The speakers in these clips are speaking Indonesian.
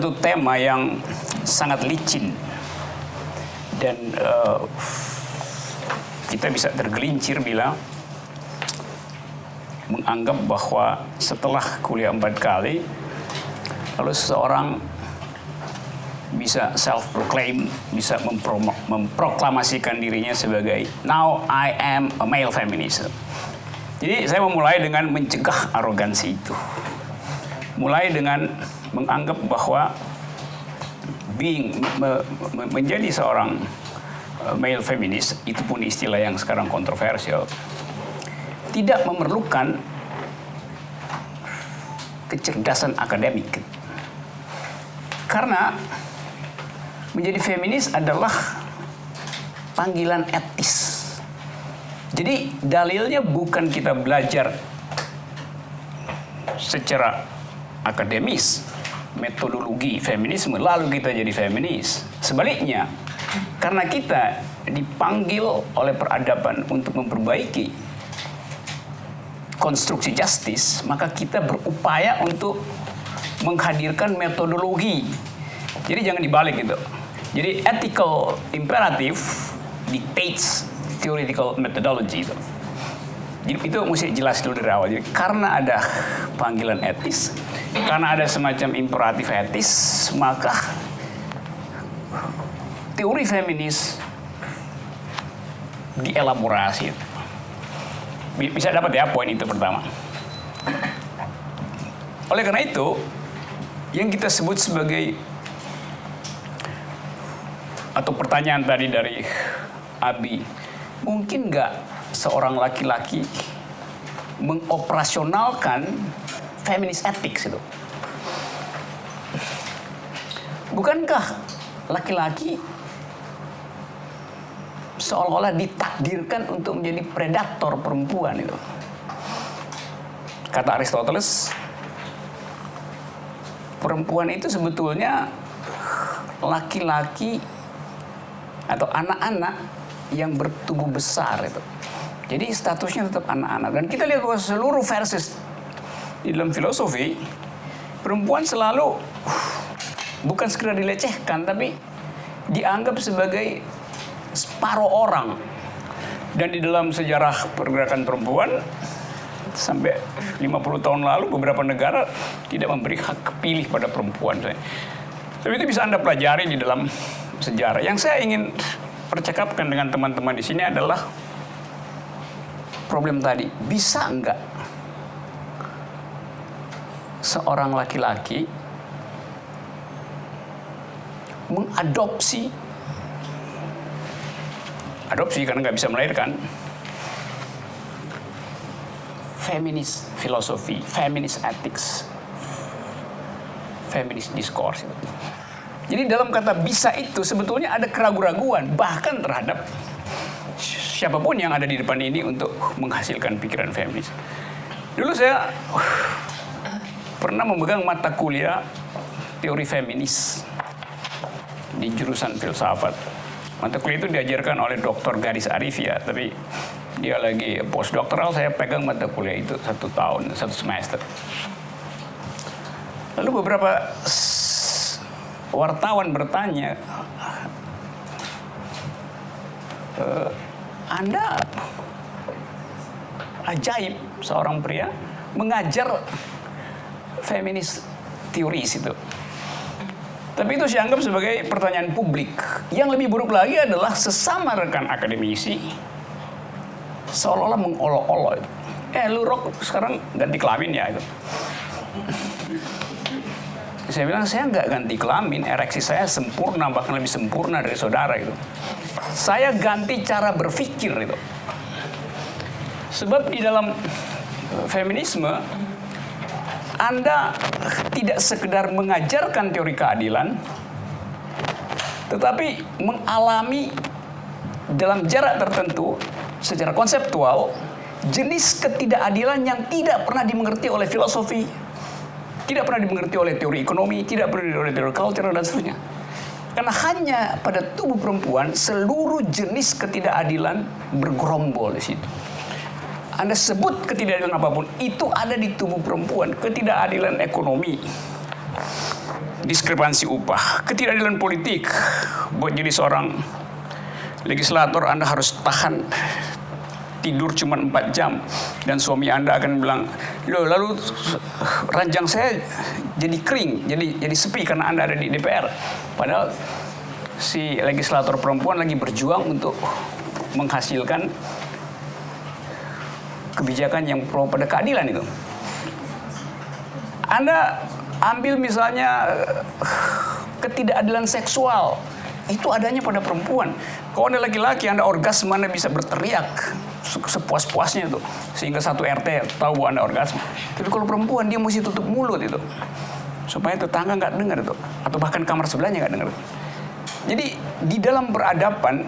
satu tema yang sangat licin dan kita bisa tergelincir bila menganggap bahwa setelah kuliah 4 kali lalu seseorang bisa self-proclaim, bisa memproklamasikan dirinya sebagai now I am a male feminist. Jadi saya memulai dengan mencegah arogansi itu. Mulai dengan menganggap bahwa menjadi seorang male feminist, itu pun istilah yang sekarang kontroversial, tidak memerlukan kecerdasan akademik. Karena menjadi feminis adalah panggilan etis. Jadi dalilnya bukan kita belajar secara akademis, metodologi feminisme, lalu kita jadi feminis. Sebaliknya, karena kita dipanggil oleh peradaban untuk memperbaiki konstruksi justice, maka kita berupaya untuk menghadirkan metodologi. Jadi jangan dibalik gitu. Jadi ethical imperative dictates theoretical methodology itu. Jadi itu mesti jelas dulu dari awal. Jadi karena ada panggilan etis, karena ada semacam imperatif etis, maka teori feminis dielaborasi. Bisa dapat ya poin itu pertama. Oleh karena itu, yang kita sebut sebagai, atau pertanyaan tadi dari Abi, mungkin nggak seorang laki-laki mengoperasionalkan feminist ethics itu? Bukankah laki-laki seolah-olah ditakdirkan untuk menjadi predator perempuan itu? Kata Aristoteles, perempuan itu sebetulnya laki-laki atau anak-anak yang bertubuh besar itu. Jadi statusnya tetap anak-anak. Dan kita lihat bahwa seluruh versus di dalam filosofi, perempuan selalu bukan sekedar dilecehkan, tapi dianggap sebagai separuh orang. Dan di dalam sejarah pergerakan perempuan, sampai 50 tahun lalu beberapa negara tidak memberi hak pilih pada perempuan. Tapi itu bisa Anda pelajari di dalam sejarah. Yang saya ingin percakapkan dengan teman-teman di sini adalah problem tadi. Bisa enggak seorang laki-laki mengadopsi, karena nggak bisa melahirkan, feminist filosofi, feminist ethics, feminist discourse. Jadi dalam kata bisa itu sebetulnya ada keraguan-raguan bahkan terhadap siapapun yang ada di depan ini untuk menghasilkan pikiran feminis. Dulu saya pernah memegang mata kuliah teori feminis di jurusan filsafat. Mata kuliah itu diajarkan oleh Dr. Garis Arifia, tapi dia lagi postdoktoral, saya pegang mata kuliah itu 1 tahun, 1 semester. Lalu beberapa wartawan bertanya, Anda ajaib, seorang pria mengajar feminis teoris itu. Tapi itu saya anggap sebagai pertanyaan publik. Yang lebih buruk lagi adalah sesama rekan akademisi seolah-olah mengolok-olok. Lu Rok sekarang ganti kelamin ya itu. Saya bilang saya nggak ganti kelamin, ereksi saya sempurna, bahkan lebih sempurna dari saudara itu. Saya ganti cara berpikir itu. Sebab di dalam feminisme, Anda tidak sekedar mengajarkan teori keadilan, tetapi mengalami dalam jarak tertentu secara konseptual jenis ketidakadilan yang tidak pernah dimengerti oleh filosofi, tidak pernah dimengerti oleh teori ekonomi, tidak pernah dimengerti oleh teori culture dan seterusnya. Karena hanya pada tubuh perempuan seluruh jenis ketidakadilan bergerombol di situ. Anda sebut ketidakadilan apapun, itu ada di tubuh perempuan. Ketidakadilan ekonomi, diskrepansi upah, ketidakadilan politik. Buat jadi seorang legislator Anda harus tahan tidur cuma 4 jam dan suami Anda akan bilang, loh lalu ranjang saya jadi kering, jadi sepi karena Anda ada di DPR. Padahal si legislator perempuan lagi berjuang untuk menghasilkan kebijakan yang pro pada keadilan itu. Anda ambil misalnya ketidakadilan seksual, itu adanya pada perempuan. Kalau Anda laki-laki, Anda orgasme, Anda bisa berteriak sepuas-puasnya itu, sehingga satu RT tahu bahwa Anda orgasme. Tapi kalau perempuan, dia mesti tutup mulut itu, supaya tetangga nggak dengar itu, atau bahkan kamar sebelahnya nggak dengar. Jadi di dalam peradaban,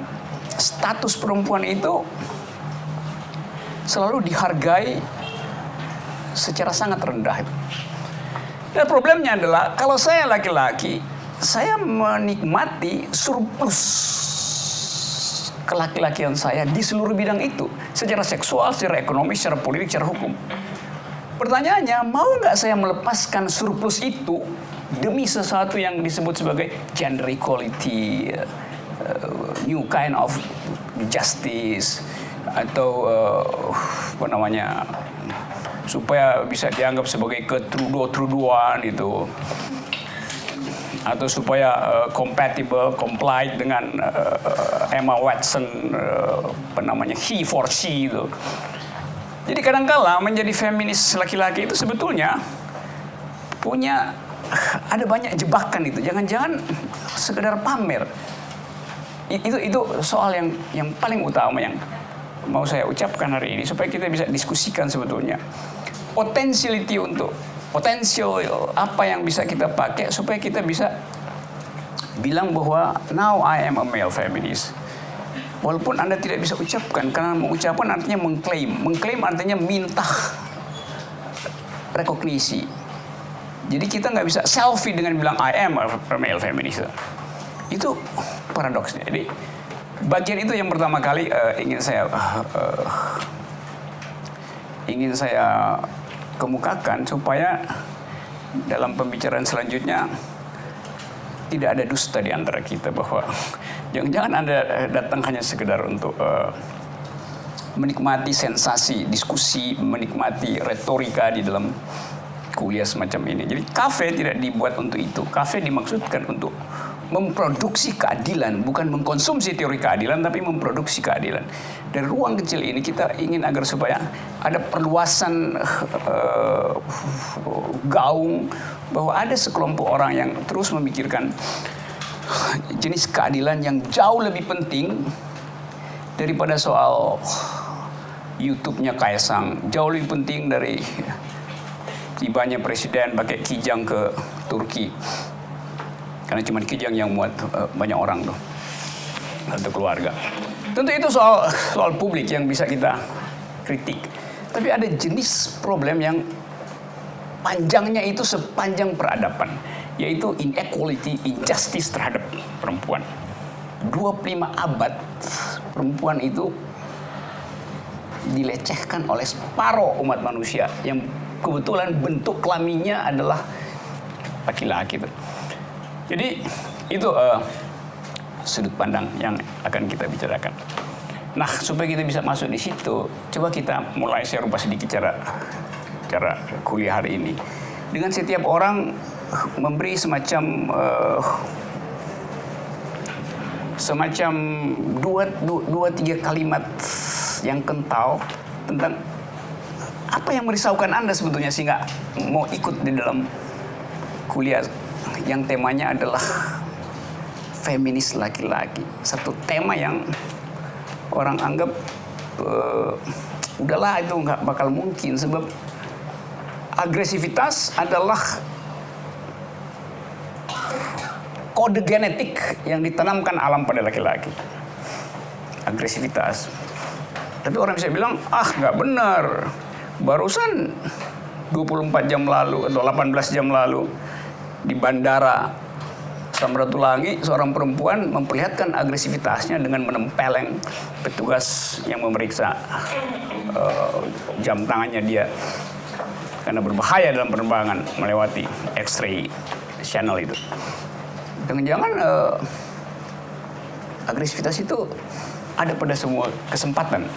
status perempuan itu selalu dihargai secara sangat rendah itu. Dan problemnya adalah kalau saya laki-laki, saya menikmati surplus kelaki-lakian saya di seluruh bidang itu, secara seksual, secara ekonomi, secara politik, secara hukum. Pertanyaannya, mau nggak saya melepaskan surplus itu demi sesuatu yang disebut sebagai gender equality, new kind of justice, atau supaya bisa dianggap sebagai ketrudo-trudoan itu, atau supaya comply dengan Emma Watson, he for she itu. Jadi kadang-kala menjadi feminis laki-laki itu sebetulnya ada banyak jebakan itu. Jangan-jangan sekedar pamer. Itu soal yang paling utama yang mau saya ucapkan hari ini supaya kita bisa diskusikan sebetulnya. Potensial apa yang bisa kita pakai supaya kita bisa bilang bahwa now I am a male feminist. Walaupun Anda tidak bisa ucapkan, karena mengucapkan artinya mengklaim. Mengklaim artinya minta rekognisi. Jadi kita nggak bisa selfie dengan bilang I am a male feminist. Itu paradoksnya. Jadi bagian itu yang pertama kali ingin saya kemukakan supaya dalam pembicaraan selanjutnya tidak ada dusta di antara kita, bahwa jangan-jangan Anda datang hanya sekedar untuk menikmati sensasi diskusi, menikmati retorika di dalam kuliah semacam ini. Jadi kafe tidak dibuat untuk itu. Kafe dimaksudkan untuk memproduksi keadilan, bukan mengkonsumsi teori keadilan, tapi memproduksi keadilan. Dari ruang kecil ini kita ingin agar supaya ada perluasan gaung, bahwa ada sekelompok orang yang terus memikirkan jenis keadilan yang jauh lebih penting daripada soal YouTube-nya Kaisang, jauh lebih penting dari tibanya presiden pakai kijang ke Turki. Karena cuma kijang yang muat banyak orang tuh, satu keluarga. Tentu itu soal publik yang bisa kita kritik. Tapi ada jenis problem yang panjangnya itu sepanjang peradaban, yaitu inequality, injustice terhadap perempuan. 25 abad perempuan itu dilecehkan oleh separuh umat manusia yang kebetulan bentuk kelaminnya adalah laki-laki itu. Jadi itu sudut pandang yang akan kita bicarakan. Nah, supaya kita bisa masuk di situ, coba kita mulai saya rubah sedikit cara kuliah hari ini. Dengan setiap orang memberi semacam dua tiga kalimat yang kental tentang apa yang merisaukan Anda sebetulnya sehingga mau ikut di dalam kuliah yang temanya adalah feminis laki-laki. Satu tema yang orang anggap udahlah itu nggak bakal mungkin, sebab agresivitas adalah kode genetik yang ditanamkan alam pada laki-laki. Agresivitas. Tapi orang bisa bilang, nggak benar. Barusan 24 jam lalu atau 18 jam lalu di bandara Samratulangi, seorang perempuan memperlihatkan agresivitasnya dengan menempeleng petugas yang memeriksa jam tangannya dia karena berbahaya dalam penerbangan melewati X-ray channel itu. Jangan-jangan agresivitas itu ada pada semua kesempatan.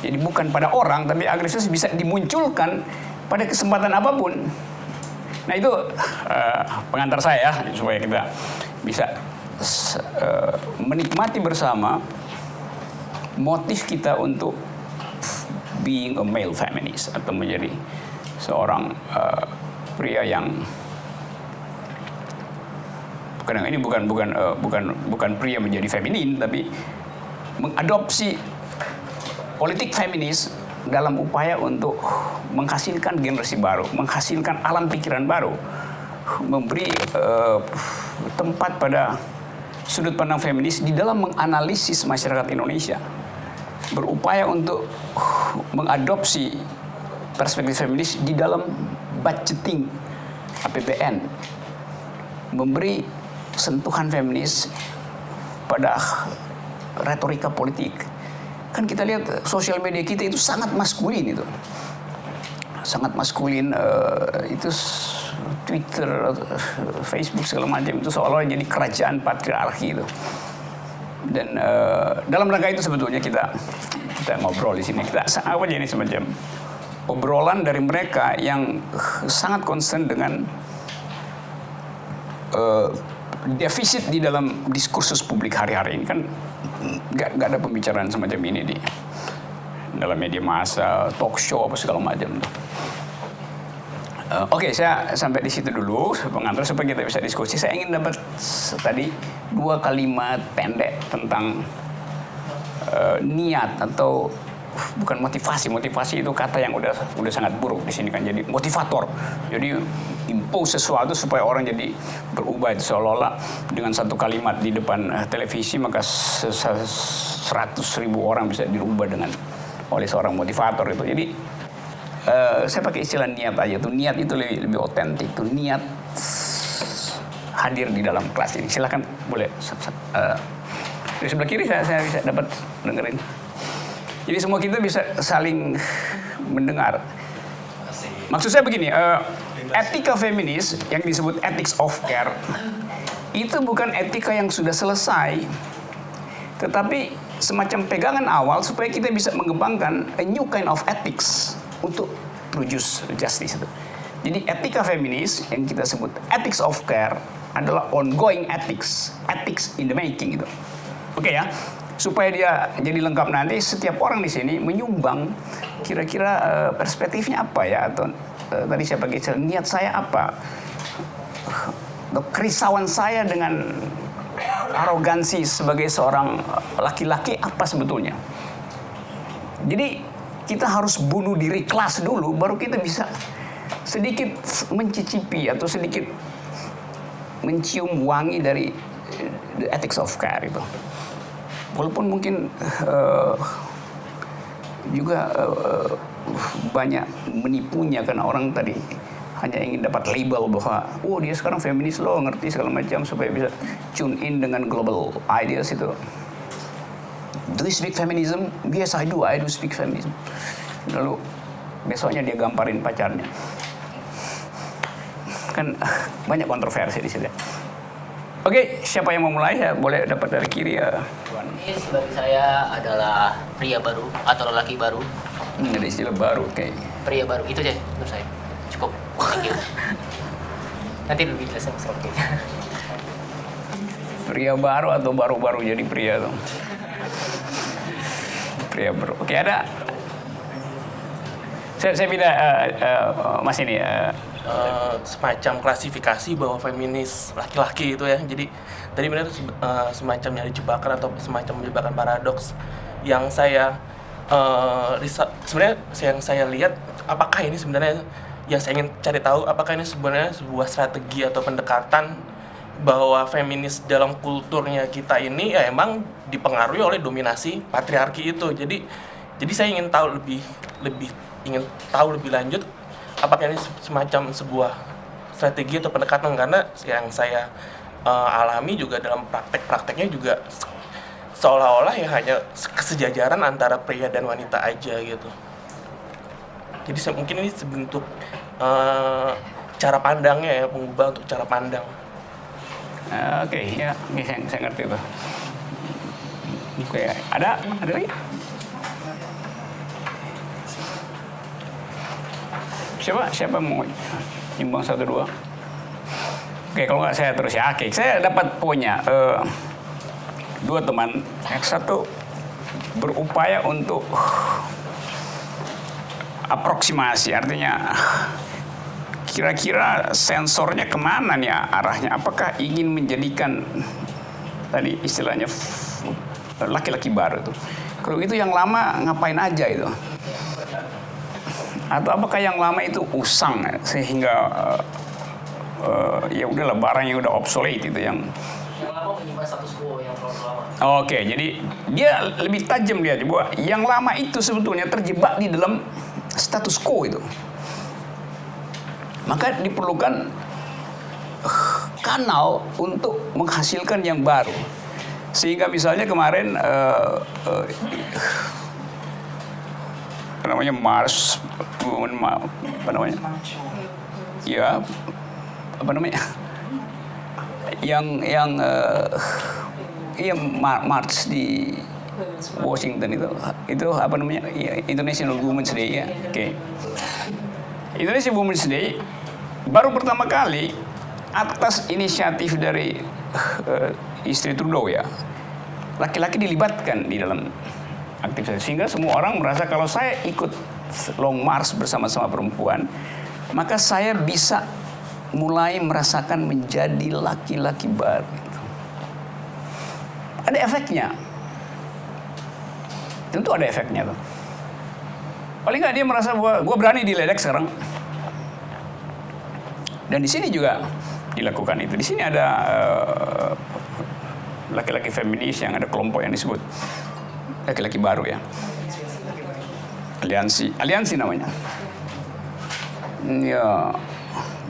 Jadi bukan pada orang, tapi agresivitas bisa dimunculkan pada kesempatan apapun. Nah itu pengantar saya supaya kita bisa menikmati bersama motif kita untuk being a male feminist atau menjadi seorang pria yang ini bukan pria menjadi feminin, tapi mengadopsi politik feminis dalam upaya untuk menghasilkan generasi baru, menghasilkan alam pikiran baru, memberi tempat pada sudut pandang feminis di dalam menganalisis masyarakat Indonesia, berupaya untuk mengadopsi perspektif feminis di dalam budgeting APBN, memberi sentuhan feminis pada retorika politik. Kan kita lihat sosial media kita itu sangat maskulin itu. Sangat maskulin, itu Twitter, Facebook segala macam itu seolah-olah jadi kerajaan patriarki itu. Dan dalam rangka itu sebetulnya kita ngobrol di sini. Kita apa aja ini semacam obrolan dari mereka yang sangat concern dengan defisit di dalam diskursus publik hari-hari ini. Kan nggak ada pembicaraan semacam ini di dalam media massa, talk show apa segala macam. Oke, saya sampai di situ dulu pengantar supaya kita bisa diskusi. Saya ingin dapat tadi 2 kalimat pendek tentang niat atau bukan motivasi. Motivasi itu kata yang udah sangat buruk di sini kan, jadi motivator. Jadi impose sesuatu supaya orang jadi berubah, itu seolah-olah dengan satu kalimat di depan televisi maka 100.000 orang bisa dirubah oleh seorang motivator itu. Jadi saya pakai istilah niat aja tuh. Niat itu lebih otentik tuh. Niat hadir di dalam kelas ini. Silakan boleh di sebelah kiri saya bisa dapat dengerin. Jadi semua kita bisa saling mendengar. Maksud saya begini, etika feminis yang disebut ethics of care itu bukan etika yang sudah selesai, tetapi semacam pegangan awal supaya kita bisa mengembangkan a new kind of ethics untuk produce justice itu. Jadi etika feminis yang kita sebut ethics of care adalah ongoing ethics in the making itu. Oke ya. Supaya dia jadi lengkap nanti setiap orang di sini menyumbang kira-kira perspektifnya apa ya, atau tadi saya pakai niat saya apa, kerisauan saya dengan arogansi sebagai seorang laki-laki apa sebetulnya. Jadi kita harus bunuh diri kelas dulu baru kita bisa sedikit mencicipi atau sedikit mencium wangi dari the ethics of care itu. Walaupun mungkin juga banyak menipunya karena orang tadi hanya ingin dapat label bahwa dia sekarang feminis loh, ngerti segala macam supaya bisa tune in dengan global ideas itu. Do you speak feminism? Yes, I do speak feminism. Lalu besoknya dia gamparin pacarnya. Kan banyak kontroversi di sini. Oke, siapa yang mau mulai? Ya, boleh dapat dari kiri ya. Ini bagi saya adalah pria baru atau lelaki baru. Ada istilah baru kayak. Pria baru itu aja menurut saya. Cukup. Thank you. Nanti lebih jelas Mas Rocky. Pria baru atau baru-baru jadi pria tuh. Pria baru. Oke, ada. Saya pindah Mas ini semacam klasifikasi bahwa feminis laki-laki itu ya. Jadi tadi benar semacam nyari jebakan atau semacam jebakan paradoks yang saya sebenarnya yang saya lihat, apakah ini sebenarnya yang saya ingin cari tahu, apakah ini sebenarnya sebuah strategi atau pendekatan bahwa feminis dalam kulturnya kita ini ya emang dipengaruhi oleh dominasi patriarki itu. Jadi saya ingin tahu lebih lanjut apakah ini semacam sebuah strategi atau pendekatan, karena yang saya alami juga dalam praktek-prakteknya juga seolah-olah ya hanya kesejajaran antara pria dan wanita aja gitu. Jadi mungkin ini sebentuk cara pandangnya ya, mengubah untuk cara pandang. Oke, ya, oke, saya ngerti itu. Oke, ada lagi? Siapa mau nyumbang 1-2? Oke, kalau nggak saya terus ya. Oke, saya dapat poinnya. Dua teman, yang satu berupaya untuk aproksimasi, artinya kira-kira sensornya kemana nih arahnya? Apakah ingin menjadikan tadi istilahnya laki-laki baru itu? Kalau itu yang lama ngapain aja itu? Atau apakah yang lama itu usang sehingga ya udahlah barang yang udah obsolete itu yang lama menyimpan status quo yang terlalu lama. Oke, jadi dia lebih tajam dia bahwa yang lama itu sebetulnya terjebak di dalam status quo itu. Maka diperlukan kanal untuk menghasilkan yang baru. Sehingga misalnya kemarin Mars, March di Washington itu International Women's Day ya. Oke. Indonesia Women's Day baru pertama kali atas inisiatif dari istri Trudeau ya. Laki-laki dilibatkan di dalam aktivitas sehingga semua orang merasa kalau saya ikut long march bersama-sama perempuan, maka saya bisa mulai merasakan menjadi laki-laki baru. Ada efeknya. Tentu ada efeknya tuh. Paling nggak dia merasa bahwa gue berani diledek sekarang. Dan di sini juga dilakukan itu. Di sini ada laki-laki feminis yang ada kelompok yang disebut laki-laki baru ya. Aliansi namanya. Ya,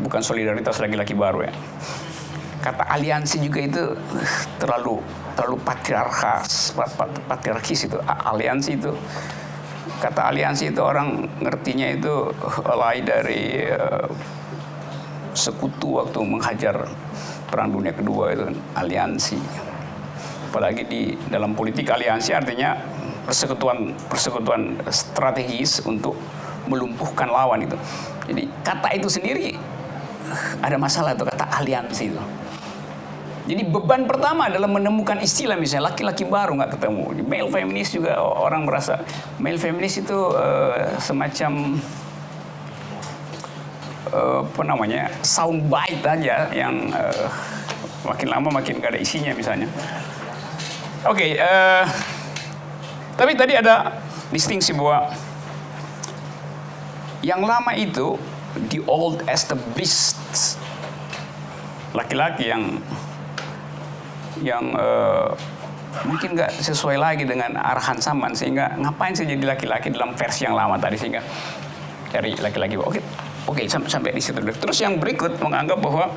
bukan solidaritas laki-laki baru ya. Kata aliansi juga itu terlalu patriarkis itu. Aliansi itu, kata aliansi itu orang ngertinya itu mulai dari sekutu waktu menghajar Perang Dunia Kedua itu aliansi. Apalagi di dalam politik aliansi artinya persekutuan strategis untuk melumpuhkan lawan itu. Jadi kata itu sendiri ada masalah tuh, kata aliansi itu. Jadi beban pertama adalah menemukan istilah misalnya laki-laki baru nggak ketemu. Di male feminis juga orang merasa male feminis itu semacam sound bite aja yang makin lama makin gak ada isinya misalnya. Oke, tapi tadi ada distingsi bahwa yang lama itu the old established laki-laki yang mungkin nggak sesuai lagi dengan arahan zaman, sehingga ngapain sih jadi laki-laki dalam versi yang lama tadi, sehingga cari laki-laki. Oke, sampai di situ. Terus yang berikut menganggap bahwa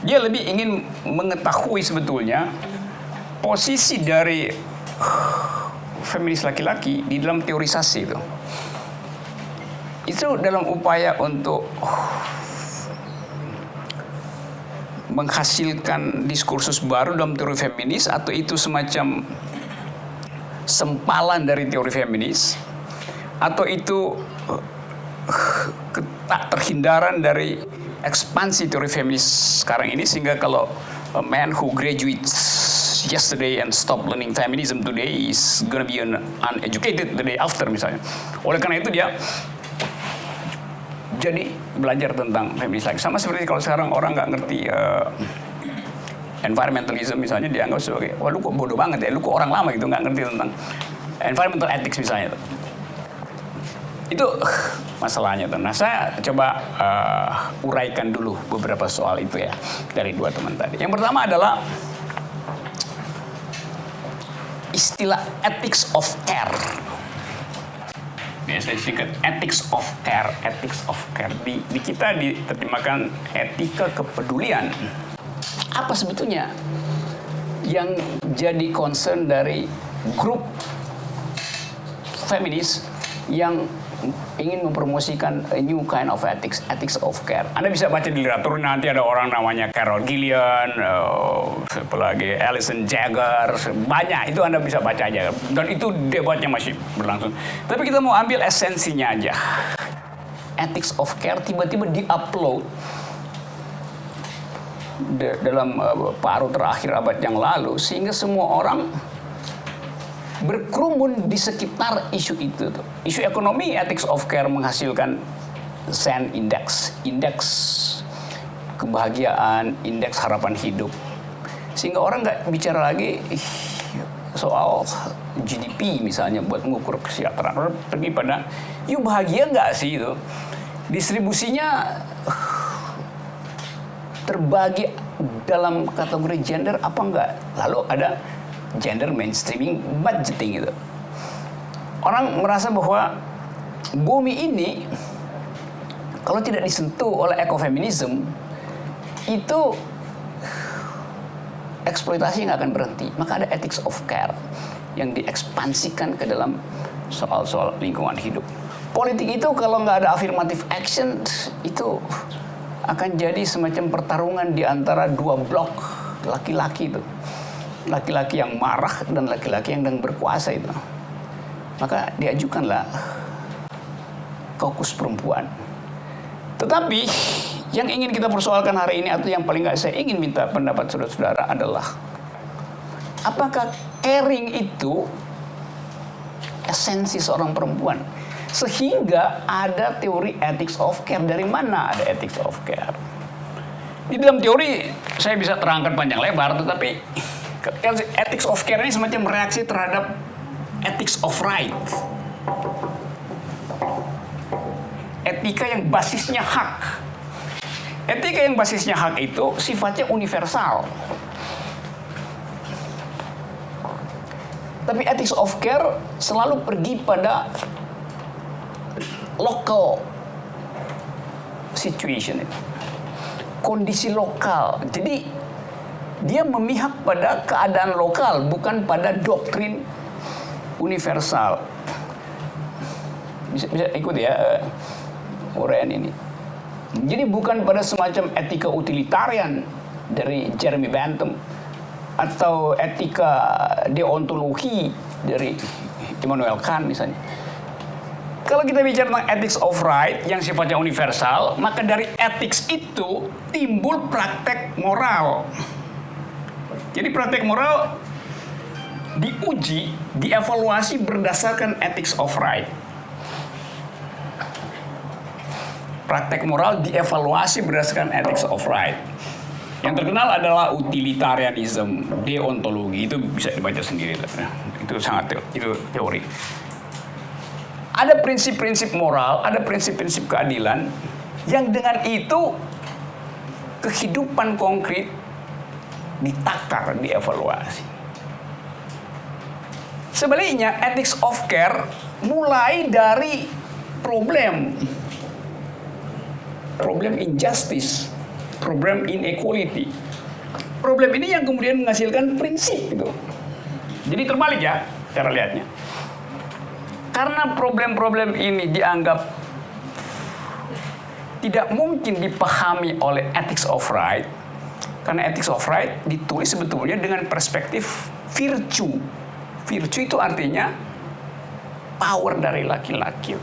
dia lebih ingin mengetahui sebetulnya posisi dari feminis laki-laki di dalam teorisasi itu. Itu dalam upaya untuk menghasilkan diskursus baru dalam teori feminis, atau itu semacam sempalan dari teori feminis, atau itu tak terhindaran dari ekspansi teori feminis sekarang ini, sehingga kalau a man who graduates yesterday and stop learning feminism today is gonna be uneducated the day after misalnya. Oleh karena itu dia jadi belajar tentang feminis lagi. Sama seperti kalau sekarang orang nggak ngerti environmentalism misalnya, dianggap sebagai, wah lu kok bodoh banget ya, lu kok orang lama gitu nggak ngerti tentang environmental ethics misalnya. Itu masalahnya tuh. Nah, saya coba uraikan dulu beberapa soal itu ya dari dua teman tadi. Yang pertama adalah istilah ethics of care. Biasa disingkat ethics of care. Di kita diterjemahkan etika kepedulian. Apa sebetulnya yang jadi concern dari grup feminis yang ingin mempromosikan a new kind of ethics of care. Anda bisa baca di literatur, nanti ada orang namanya Carol Gillian, apalagi Alison Jagger, banyak itu Anda bisa baca aja. Dan itu debatnya masih berlangsung. Tapi kita mau ambil esensinya aja. Ethics of care tiba-tiba di-upload dalam paruh terakhir abad yang lalu, sehingga semua orang berkerumun di sekitar isu itu. Isu ekonomi, ethics of care menghasilkan SEN index, indeks kebahagiaan, indeks harapan hidup. Sehingga orang nggak bicara lagi soal GDP misalnya buat mengukur kesejahteraan. Orang pergi pada, yuk bahagia nggak sih itu? Distribusinya terbagi dalam kategori gender apa enggak? Lalu ada gender mainstreaming budgeting itu. Orang merasa bahwa bumi ini kalau tidak disentuh oleh ekofeminisme itu eksploitasi nggak akan berhenti. Maka ada ethics of care yang diekspansikan ke dalam soal-soal lingkungan hidup. Politik itu kalau nggak ada affirmative action itu akan jadi semacam pertarungan di antara dua blok laki-laki itu. Laki-laki yang marah dan laki-laki yang sedang berkuasa itu. Maka diajukanlah kaukus perempuan. Tetapi yang ingin kita persoalkan hari ini, atau yang paling nggak saya ingin minta pendapat saudara-saudara adalah, apakah caring itu esensi seorang perempuan? Sehingga ada teori ethics of care. Dari mana ada ethics of care? Di dalam teori saya bisa terangkan panjang lebar, tetapi ethics of care ini semacam reaksi terhadap ethics of right. Etika yang basisnya hak. Etika yang basisnya hak itu sifatnya universal. Tapi ethics of care selalu pergi pada local situation, kondisi lokal. Jadi dia memihak pada keadaan lokal, bukan pada doktrin universal. Bisa ikut ya uraian ini. Jadi bukan pada semacam etika utilitarian dari Jeremy Bentham atau etika deontologi dari Immanuel Kant misalnya. Kalau kita bicara tentang ethics of right yang sifatnya universal, maka dari ethics itu timbul praktek moral. Jadi praktek moral diuji, dievaluasi berdasarkan ethics of right. Praktek moral dievaluasi berdasarkan ethics of right. Yang terkenal adalah utilitarianism, deontologi, itu bisa dibaca sendiri. Itu sangat itu teori. Ada prinsip-prinsip moral, ada prinsip-prinsip keadilan yang dengan itu kehidupan konkret ditakar, dievaluasi. Sebaliknya, ethics of care mulai dari problem injustice, problem inequality. Problem ini yang kemudian menghasilkan prinsip itu. Jadi terbalik ya cara lihatnya. Karena problem-problem ini dianggap tidak mungkin dipahami oleh ethics of right, karena ethics of right ditulis sebetulnya dengan perspektif virtue. Virtue itu artinya power dari laki-laki.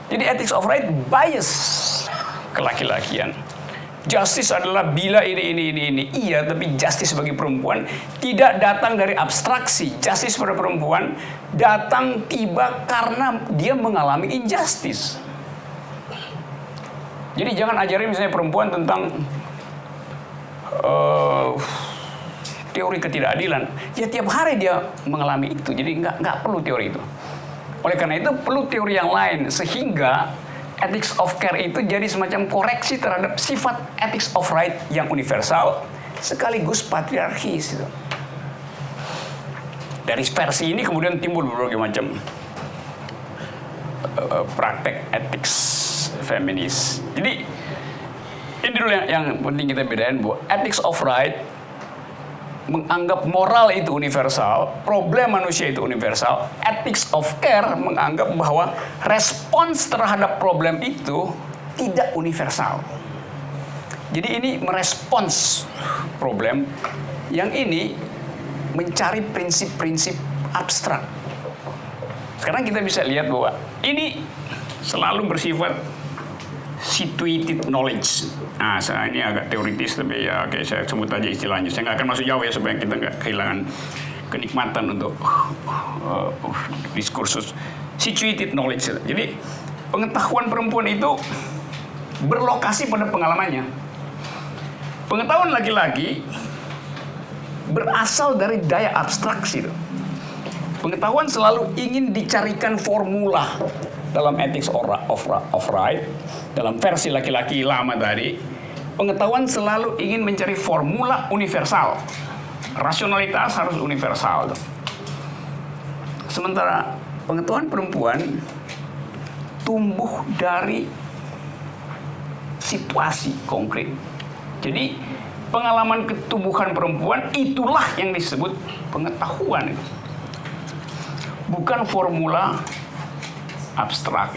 Jadi ethics of right bias ke laki-lakian. Justice adalah bila ini. Iya, tapi justice bagi perempuan tidak datang dari abstraksi. Justice pada perempuan datang tiba karena dia mengalami injustice. Jadi jangan ajarin misalnya perempuan tentang teori ketidakadilan. Ya tiap hari dia mengalami itu. Jadi nggak perlu teori itu. Oleh karena itu perlu teori yang lain, sehingga ethics of care itu jadi semacam koreksi terhadap sifat ethics of right yang universal sekaligus patriarkis itu. Dari versi ini kemudian timbul berbagai macam praktek ethics feminis. Jadi ini dulu yang penting kita bedain, bahwa ethics of right menganggap moral itu universal, problem manusia itu universal, ethics of care menganggap bahwa respons terhadap problem itu tidak universal. Jadi ini merespons problem, yang ini mencari prinsip-prinsip abstrak. Sekarang kita bisa lihat bahwa ini selalu bersifat situated knowledge. Nah, ini agak teoritis, tapi ya oke, saya sebut aja istilahnya. Saya nggak akan masuk jauh ya, supaya kita nggak kehilangan kenikmatan untuk diskursus. Situated knowledge. Jadi, pengetahuan perempuan itu berlokasi pada pengalamannya. Pengetahuan laki-laki berasal dari daya abstraksi. Pengetahuan selalu ingin dicarikan formula. Dalam ethics of right, dalam versi laki-laki lama tadi, pengetahuan selalu ingin mencari formula universal. Rasionalitas harus universal. Sementara pengetahuan perempuan tumbuh dari situasi konkret. Jadi pengalaman ketumbuhan perempuan itulah yang disebut pengetahuan. Bukan formula abstrak,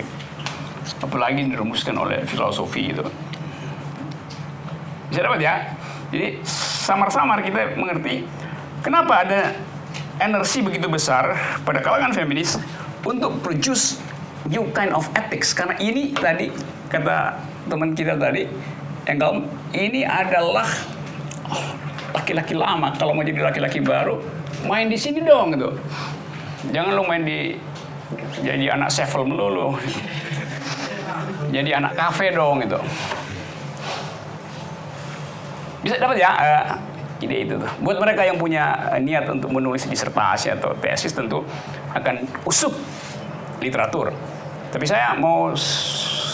apalagi dirumuskan oleh filosofi itu. Bisa dapat ya? Jadi samar-samar kita mengerti kenapa ada energi begitu besar pada kalangan feminis untuk produce new kind of ethics. Karena ini tadi kata teman kita tadi, Engel, ini adalah laki-laki lama. Kalau mau jadi laki-laki baru, main di sini dong gitu. Jangan lo main jadi anak sevel melulu. Jadi anak kafe dong gitu. Bisa dapat ya ide itu tuh. Buat mereka yang punya niat untuk menulis disertasi atau tesis tentu akan usuk literatur. Tapi saya mau,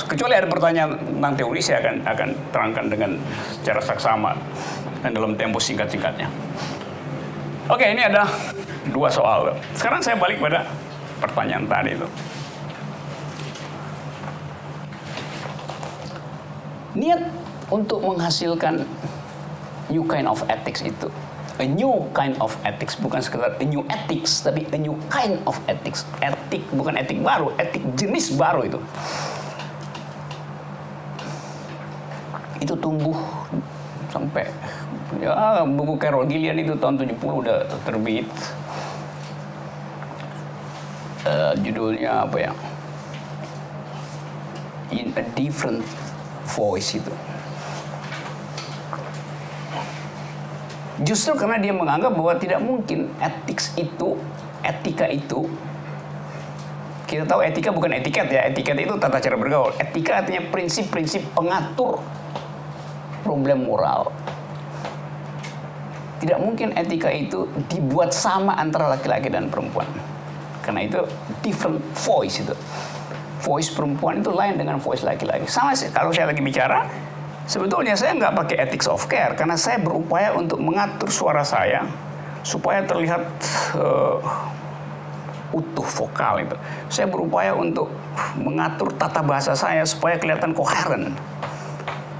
kecuali ada pertanyaan tentang teori, saya akan terangkan dengan secara saksama dan dalam tempo singkat-singkatnya. Oke, ini ada 2 soal. Sekarang saya balik pada pertanyaan tadi itu. Niat untuk menghasilkan new kind of ethics itu, a new kind of ethics, bukan sekedar a new ethics, tapi a new kind of ethics. Etik bukan etik baru, etik jenis baru itu. Itu tumbuh sampai ya, buku Carol Gillian itu tahun 70 udah terbit. Judulnya apa ya? In a Different Voice itu. Justru karena dia menganggap bahwa tidak mungkin etika itu, kita tahu etika bukan etiket ya, etiket itu tata cara bergaul. Etika artinya prinsip-prinsip pengatur problem moral. Tidak mungkin etika itu dibuat sama antara laki-laki dan perempuan. Karena itu different voice itu. Voice perempuan itu lain dengan voice laki-laki. Sama sih, kalau saya lagi bicara, sebetulnya saya nggak pakai ethics of care. Karena saya berupaya untuk mengatur suara saya supaya terlihat utuh vokal itu. Saya berupaya untuk mengatur tata bahasa saya supaya kelihatan koheren.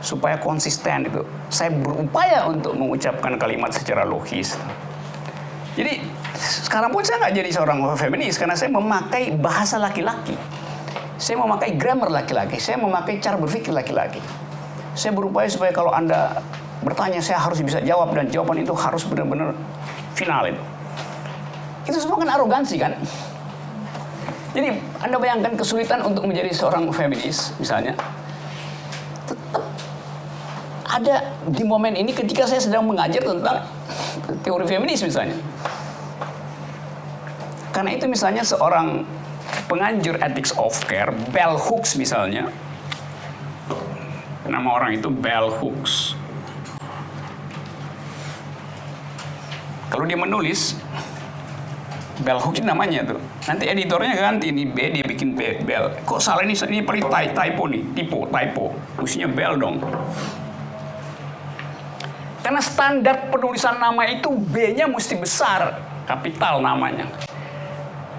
Supaya konsisten itu. Saya berupaya untuk mengucapkan kalimat secara logis. Jadi sekarang pun saya nggak jadi seorang feminis karena saya memakai bahasa laki-laki. Saya memakai grammar laki-laki. Saya memakai cara berpikir laki-laki. Saya berupaya supaya kalau Anda bertanya, saya harus bisa jawab dan jawaban itu harus benar-benar final itu. Itu semua kan arogansi kan? Jadi Anda bayangkan kesulitan untuk menjadi seorang feminis misalnya. Tetap ada di momen ini ketika saya sedang mengajar tentang teori feminis misalnya. Karena itu misalnya seorang penganjur ethics of care, Bell Hooks misalnya, nama orang itu Bell Hooks. Kalau dia menulis, Bell Hooks ini namanya tuh. Nanti editornya ganti, ini B dia bikin Bell. Kok salah ini paling typo nih, typo. Mestinya Bell dong. Karena standar penulisan nama itu B-nya mesti besar, kapital namanya.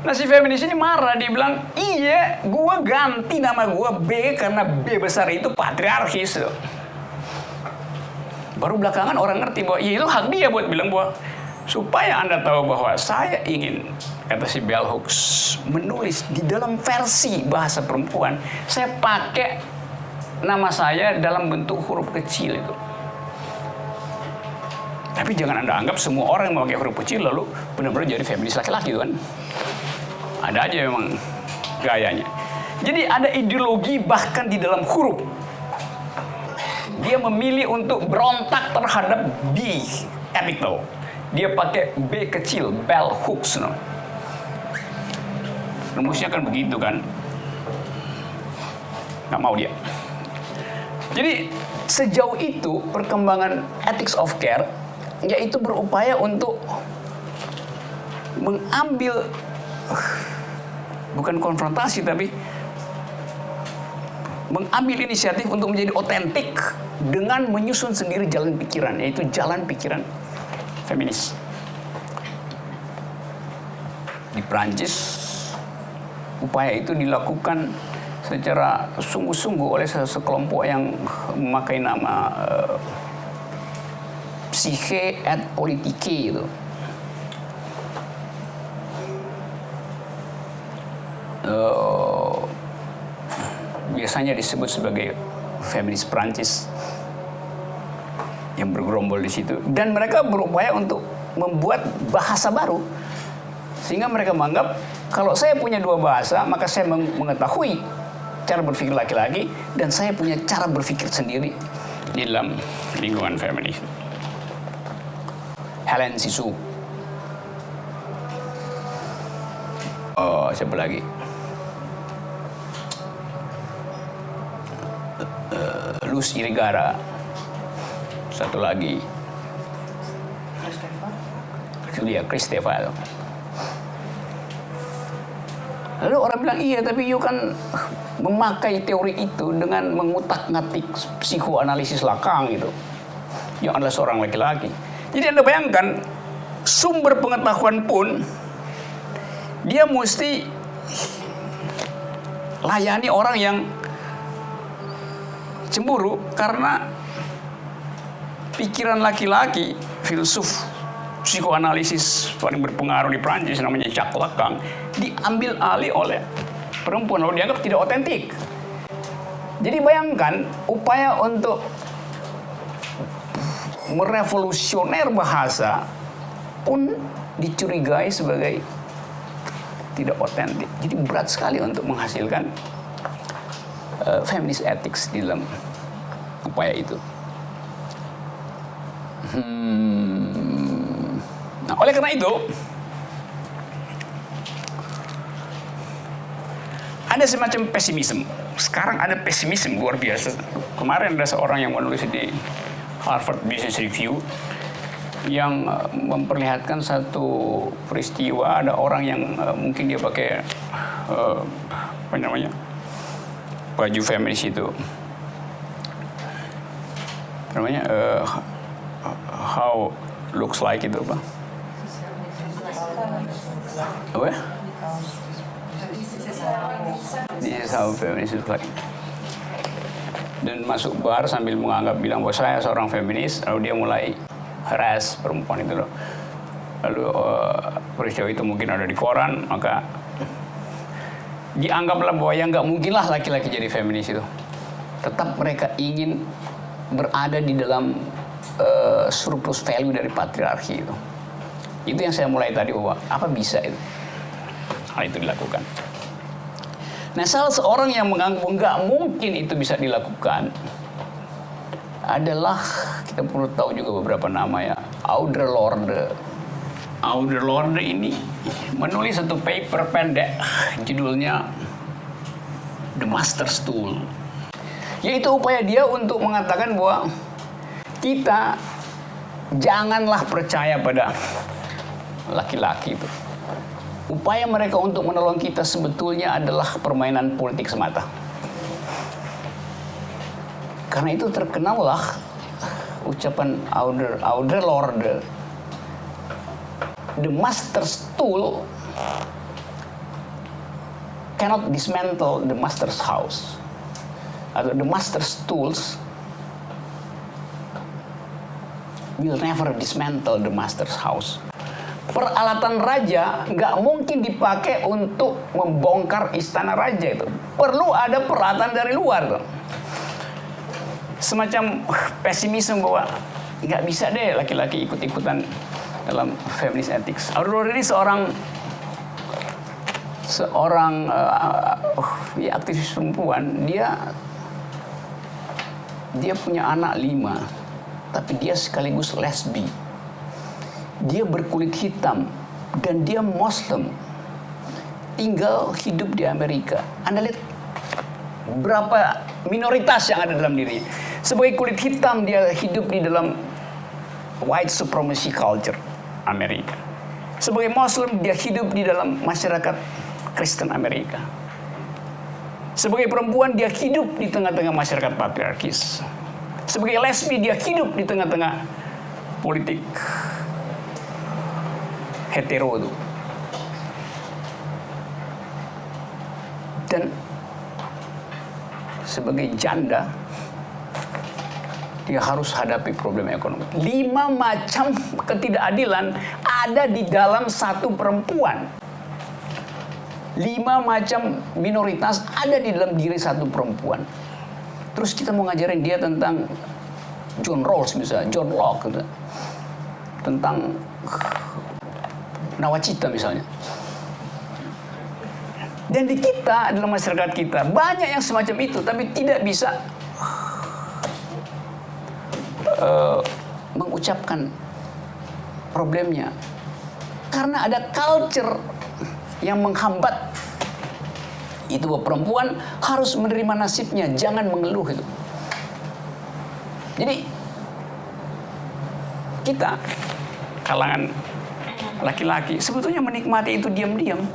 Nah si feminis ini marah, dia bilang, iya gua ganti nama gua B karena B besar itu patriarkis. Baru belakangan orang ngerti bahwa iya itu hak dia buat bilang bahwa Supaya Anda tahu bahwa saya ingin, kata si Bell Hooks, menulis di dalam versi bahasa perempuan, saya pakai nama saya dalam bentuk huruf kecil itu. Tapi jangan Anda anggap semua orang yang memakai huruf kecil lalu benar-benar jadi feminis laki-laki, kan? Ada aja memang gayanya. Jadi ada ideologi bahkan di dalam huruf. Dia memilih untuk berontak terhadap B capital. Dia pakai B kecil, Bell Hooks. No? Rumusnya kan begitu kan. Nggak mau dia. Jadi sejauh itu perkembangan ethics of care, yaitu berupaya untuk mengambil, bukan konfrontasi tapi mengambil inisiatif untuk menjadi otentik dengan menyusun sendiri jalan pikiran, yaitu jalan pikiran feminis. Di Prancis, upaya itu dilakukan secara sungguh-sungguh oleh sekelompok yang memakai nama Psyche et Politique itu. Biasanya disebut sebagai feminis Prancis yang bergerombol di situ, dan mereka berupaya untuk membuat bahasa baru sehingga mereka menganggap kalau saya punya dua bahasa maka saya mengetahui cara berpikir laki-laki dan saya punya cara berpikir sendiri di dalam lingkungan feminis. Hélène Cixous, siapa lagi? Luz Irigaray, satu lagi Julia Kristeva. Lalu orang bilang, iya tapi you kan memakai teori itu dengan mengutak-ngatik psikoanalisis Lacan gitu, yang adalah seorang laki-laki. Jadi Anda bayangkan, sumber pengetahuan pun dia mesti layani orang yang cemburu karena pikiran laki-laki. Filsuf psikoanalisis paling berpengaruh di Prancis namanya Jacques Lacan diambil alih oleh perempuan lalu dianggap tidak otentik. Jadi bayangkan upaya untuk merevolusioner bahasa pun dicurigai sebagai tidak otentik. Jadi berat sekali untuk menghasilkan feminist ethics di dalam upaya itu. Nah, oleh karena itu ada semacam pesimisme. Sekarang ada pesimisme luar biasa. Kemarin ada seorang yang menulis di Harvard Business Review yang memperlihatkan satu peristiwa, ada orang yang mungkin dia pakai apa namanya, baju feminis itu, namanya how looks like itu apa? Apa ya? This is how feminis look like. Dan masuk bar sambil menganggap bilang bahwa saya seorang feminis, lalu dia mulai harass perempuan itu loh. Lalu peristiwa itu mungkin ada di koran, maka dianggaplah bahwa ya nggak mungkinlah laki-laki jadi feminis itu. Tetap mereka ingin berada di dalam surplus value dari patriarki itu. Itu yang saya mulai tadi bahwa apa bisa itu hal itu dilakukan. Nah, salah seorang yang menganggap nggak mungkin itu bisa dilakukan adalah, kita perlu tahu juga beberapa nama ya, Audre Lorde. Audre Lorde ini menulis satu paper pendek judulnya The Master's Tool, yaitu upaya dia untuk mengatakan bahwa kita janganlah percaya pada laki-laki itu. Upaya mereka untuk menolong kita sebetulnya adalah permainan politik semata. Karena itu terkenallah ucapan Audre Lorde, the master's tool cannot dismantle the master's house. Atau the master's tools will never dismantle the master's house. peralatan raja nggak mungkin dipakai untuk membongkar istana raja itu. Perlu ada peralatan dari luar tuh. Semacam pesimisme bahwa nggak bisa deh laki-laki ikut-ikutan dalam feminist ethics. Aurora ini seorang ya, aktivis perempuan. Dia punya anak 5, tapi dia sekaligus lesbi. Dia berkulit hitam dan dia Muslim, tinggal hidup di Amerika. Anda lihat berapa minoritas yang ada dalam dirinya. Sebagai kulit hitam, dia hidup di dalam white supremacy culture Amerika. Sebagai Muslim, dia hidup di dalam masyarakat Kristen Amerika. Sebagai perempuan, dia hidup di tengah-tengah masyarakat patriarkis. Sebagai lesbi, dia hidup di tengah-tengah politik hetero itu. Dan sebagai janda, dia harus hadapi problem ekonomi. 5 macam ketidakadilan ada di dalam satu perempuan. 5 macam minoritas ada di dalam diri satu perempuan. Terus kita mau ngajarin dia tentang John Rawls misalnya, John Locke gitu. Tentang nawacita misalnya. Dan di kita, dalam masyarakat kita, banyak yang semacam itu, tapi tidak bisa mengucapkan problemnya. Karena ada culture yang menghambat itu, bahwa perempuan harus menerima nasibnya, jangan mengeluh itu. Jadi kita, kalangan laki-laki, sebetulnya menikmati itu diam-diam.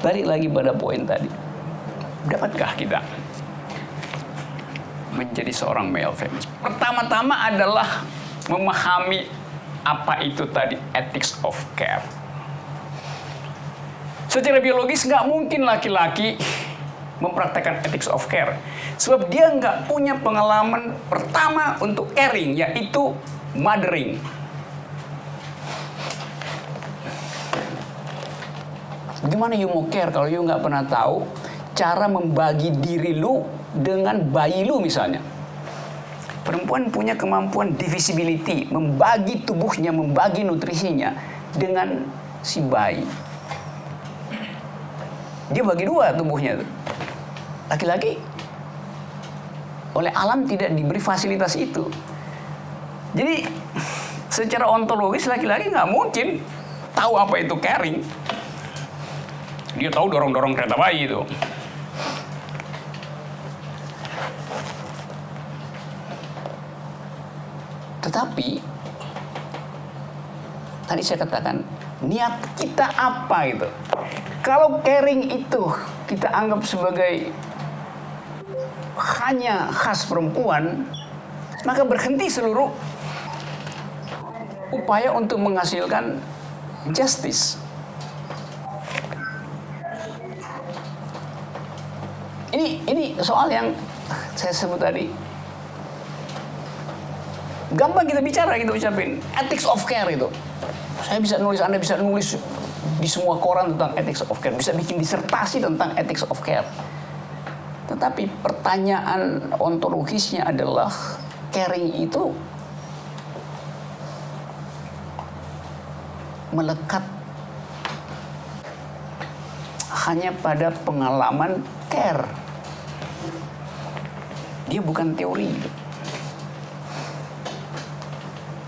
Balik lagi pada poin tadi. Dapatkah kita menjadi seorang male feminist? Pertama-tama adalah memahami apa itu tadi ethics of care. Secara biologis nggak mungkin laki-laki mempraktekkan ethics of care. Sebab dia nggak punya pengalaman pertama untuk caring, yaitu mothering. Gimana you mau care kalau you nggak pernah tahu cara membagi diri lu dengan bayi lu misalnya. Perempuan punya kemampuan divisibility, membagi tubuhnya, membagi nutrisinya dengan si bayi. Dia bagi 2 tubuhnya tuh. Laki-laki oleh alam tidak diberi fasilitas itu. Jadi secara ontologis laki-laki nggak mungkin tahu apa itu caring. Dia tahu dorong-dorong kereta bayi itu. Tetapi tadi saya katakan, niat kita apa itu? Kalau caring itu kita anggap sebagai hanya khas perempuan, maka berhenti seluruh upaya untuk menghasilkan justice. Ini soal yang saya sebut tadi. Gampang kita bicara, kita ucapin ethics of care itu. Saya bisa nulis, Anda bisa nulis di semua koran tentang ethics of care, bisa bikin disertasi tentang ethics of care. Tetapi pertanyaan ontologisnya adalah caring itu melekat hanya pada pengalaman care. Dia bukan teori.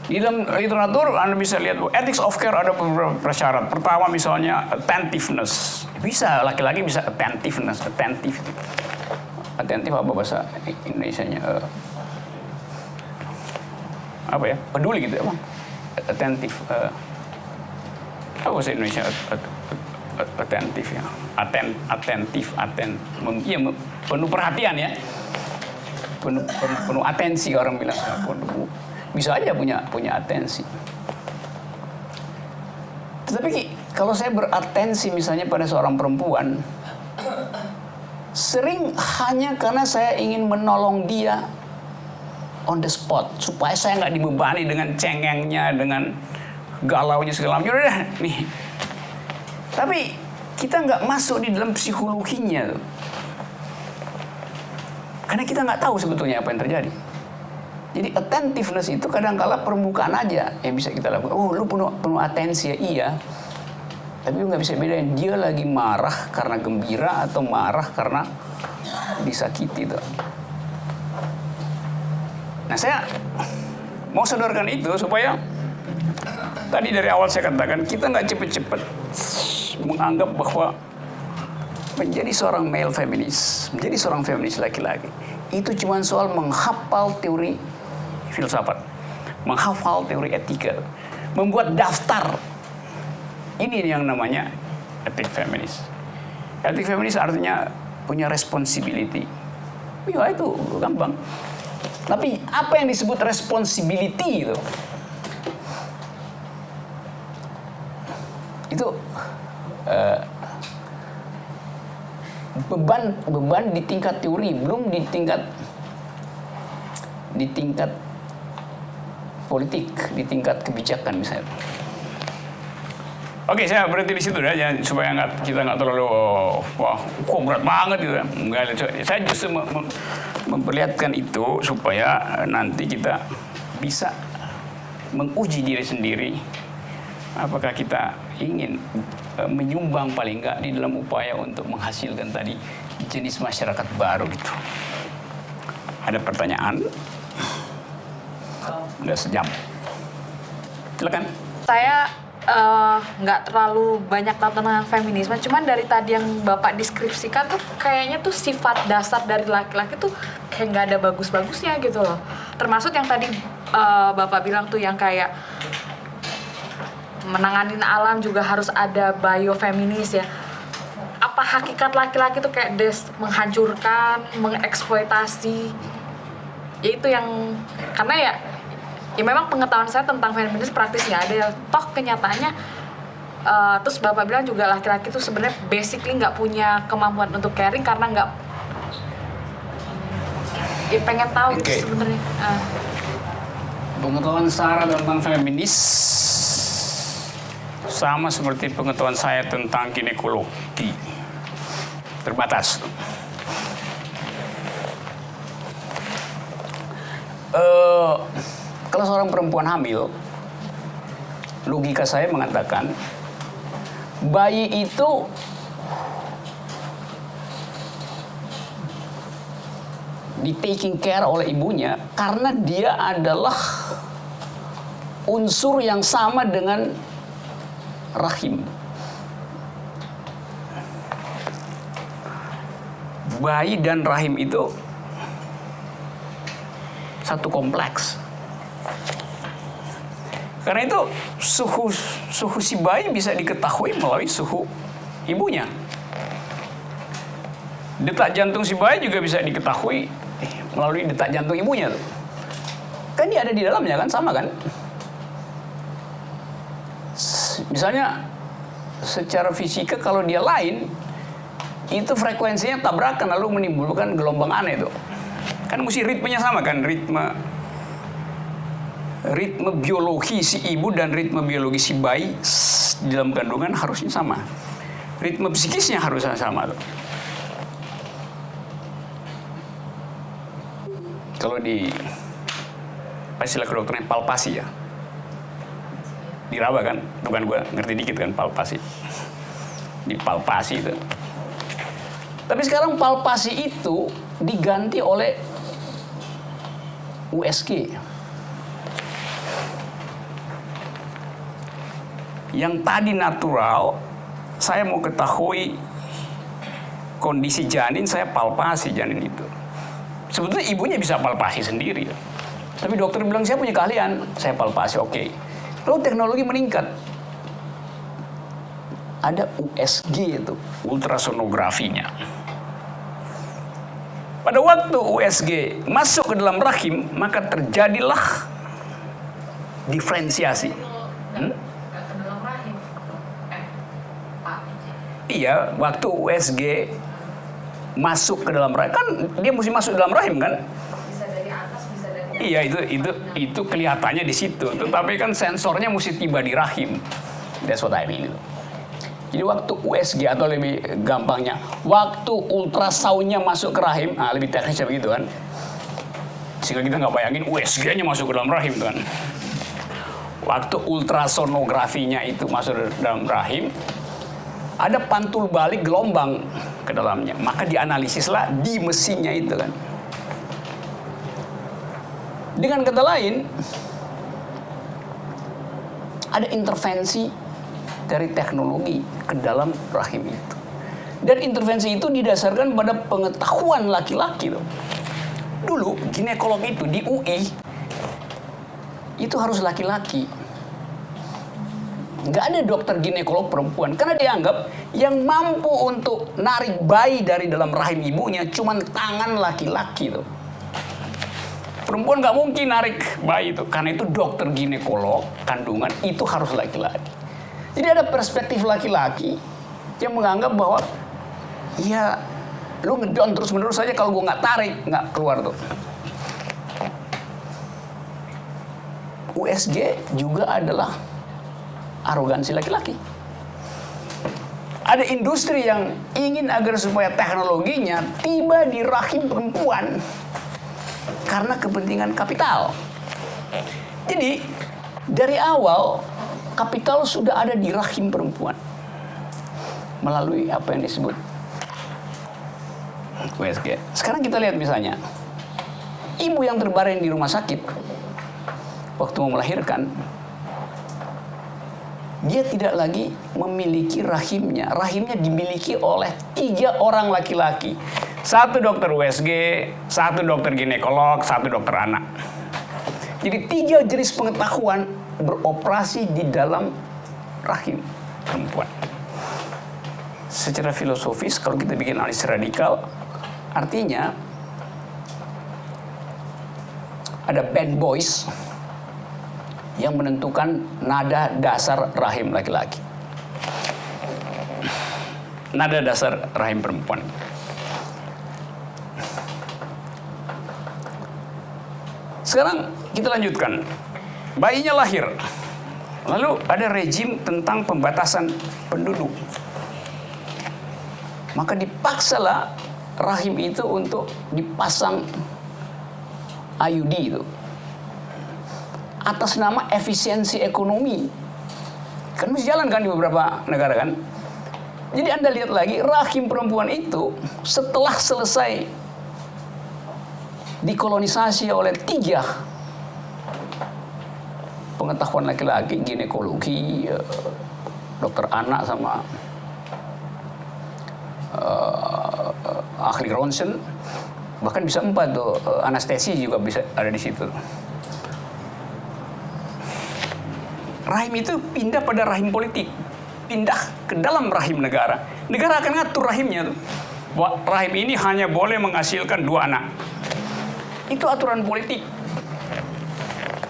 Di dalam literatur Anda bisa lihat ethics of care ada beberapa prasyarat. Pertama misalnya attentiveness. Bisa, laki-laki bisa attentiveness, attentive. Attentive apa bahasa Indonesianya? Apa ya? Peduli gitu ya, Bang. Attentive. Apa bahasa Indonesia? Attentive ya. Attentive. Iya, penuh perhatian ya. Penuh atensi, orang bilang. Bisa aja punya atensi. Tetapi kalau saya beratensi misalnya pada seorang perempuan, sering hanya karena saya ingin menolong dia on the spot supaya saya nggak dibebani dengan cengengnya, dengan galaunya segala macam. Udah nih. Tapi kita nggak masuk di dalam psikologinya tuh. Karena kita nggak tahu sebetulnya apa yang terjadi. Jadi attentiveness itu kadang-kala permukaan aja yang bisa kita lakukan. Oh, lu penuh atensi ya, iya. Tapi lu nggak bisa bedain dia lagi marah karena gembira atau marah karena disakiti tuh. Nah, saya mau sadarkan itu supaya tadi dari awal saya katakan kita nggak cepet-cepet menganggap bahwa menjadi seorang male feminis, menjadi seorang feminis laki-laki itu cuma soal menghafal teori filsafat, menghafal teori etika, membuat daftar. Ini yang namanya etik feminis. Etik feminis artinya punya responsibility. Ya itu gampang. Tapi apa yang disebut responsibility itu? Itu beban di tingkat teori, belum di tingkat politik, di tingkat kebijakan misalnya. Oke, saya berhenti di situ ya, supaya kita nggak terlalu wah, kok berat banget gitu. Enggak, saya justru memperlihatkan itu supaya nanti kita bisa menguji diri sendiri. Apakah kita ingin menyumbang paling nggak di dalam upaya untuk menghasilkan tadi jenis masyarakat baru gitu. Ada pertanyaan? Udah sejam. Silakan. Saya nggak terlalu banyak tahu tentang feminisme, cuman dari tadi yang Bapak deskripsikan tuh kayaknya tuh sifat dasar dari laki-laki tuh kayak nggak ada bagus-bagusnya gitu loh. Termasuk yang tadi Bapak bilang tuh yang kayak menanganin alam juga harus ada biofeminis ya. Apa hakikat laki-laki tuh kayak menghancurkan, mengeksploitasi? Ya itu yang karena ya memang pengetahuan saya tentang feminis praktis nggak ada ya. Toh kenyataannya terus Bapak bilang juga laki-laki tuh sebenarnya basically nggak punya kemampuan untuk caring karena nggak pengen tahu gitu sebenarnya. Pengetahuan Sarah tentang feminis sama seperti pengetahuan saya tentang ginekologi, terbatas. Kalau seorang perempuan hamil, logika saya mengatakan bayi itu di taking care oleh ibunya karena dia adalah unsur yang sama dengan rahim. Bayi dan rahim itu satu kompleks. Karena itu suhu si bayi bisa diketahui melalui suhu ibunya. Detak jantung si bayi juga bisa diketahui melalui detak jantung ibunya tuh. Kan dia ada di dalamnya kan, sama kan? Misalnya secara fisika kalau dia lain, itu frekuensinya tabrakan lalu menimbulkan gelombang aneh tuh. Kan mesti ritmenya sama kan, ritme biologi si ibu dan ritme biologi si bayi di dalam kandungan harusnya sama. Ritme psikisnya harusnya sama tuh. Kalau di istilah kedokteran palpasi ya. Diraba kan, bukan gue ngerti dikit kan palpasi. Dipalpasi itu. Tapi sekarang palpasi itu diganti oleh USG. Yang tadi natural, saya mau ketahui kondisi janin, saya palpasi janin itu. Sebetulnya ibunya bisa palpasi sendiri. Tapi dokter bilang, saya punya keahlian, saya palpasi, oke. Lalu teknologi meningkat. Ada USG itu, ultrasonografinya. Pada waktu USG masuk ke dalam rahim, maka terjadilah diferensiasi. Iya, waktu USG masuk ke dalam rahim, kan dia mesti masuk dalam rahim kan? Bisa dari atas, bisa dari Iya, itu kelihatannya di situ. Tetapi kan sensornya mesti tiba di rahim. That's what I mean. Jadi waktu USG atau lebih gampangnya, waktu ultrasoundnya masuk ke rahim, lebih teknisnya begitu kan. Sehingga kita nggak bayangin USG-nya masuk ke dalam rahim kan. Waktu ultrasonografinya itu masuk ke dalam rahim, ada pantul balik gelombang ke dalamnya. Maka dianalisislah di mesinnya itu kan. Dengan kata lain, ada intervensi dari teknologi ke dalam rahim itu. Dan intervensi itu didasarkan pada pengetahuan laki-laki tuh. Dulu ginekolog itu di UI itu harus laki-laki. Nggak ada dokter ginekolog perempuan karena dianggap yang mampu untuk narik bayi dari dalam rahim ibunya cuman tangan laki-laki tuh. Perempuan nggak mungkin narik bayi itu karena itu dokter ginekolog kandungan itu harus laki-laki. Jadi ada perspektif laki-laki yang menganggap bahwa ya lu ngedon terus-menerus saja kalau gue nggak tarik nggak keluar tuh. USG juga adalah arogansi laki-laki. Ada industri yang ingin agar supaya teknologinya tiba di rahim perempuan karena kepentingan kapital. Jadi dari awal kapital sudah ada di rahim perempuan melalui apa yang disebut USG. Sekarang kita lihat misalnya ibu yang terbaring di rumah sakit waktu mau melahirkan, dia tidak lagi memiliki rahimnya. Rahimnya dimiliki oleh 3 orang laki-laki. 1 dokter USG, 1 dokter ginekolog, 1 dokter anak. Jadi 3 jenis pengetahuan beroperasi di dalam rahim perempuan. Secara filosofis, kalau kita bikin analisis radikal, artinya ada band boys yang menentukan nada dasar rahim laki-laki. Nada dasar rahim perempuan. Sekarang kita lanjutkan. Bayinya lahir. Lalu ada rejim tentang pembatasan penduduk. Maka dipaksalah rahim itu untuk dipasang IUD itu. Atas nama efisiensi ekonomi. Kan mesti jalan kan di beberapa negara kan. Jadi Anda lihat lagi rahim perempuan itu setelah selesai dikolonisasi oleh 3 pengetahuan laki-laki, ginekologi, dokter anak sama ahli ronsen, bahkan bisa 4 tuh, anestesi juga bisa ada di situ. Rahim itu pindah pada rahim politik, pindah ke dalam rahim negara. Negara akan ngatur rahimnya tuh. Bahwa rahim ini hanya boleh menghasilkan 2 anak. Itu aturan politik.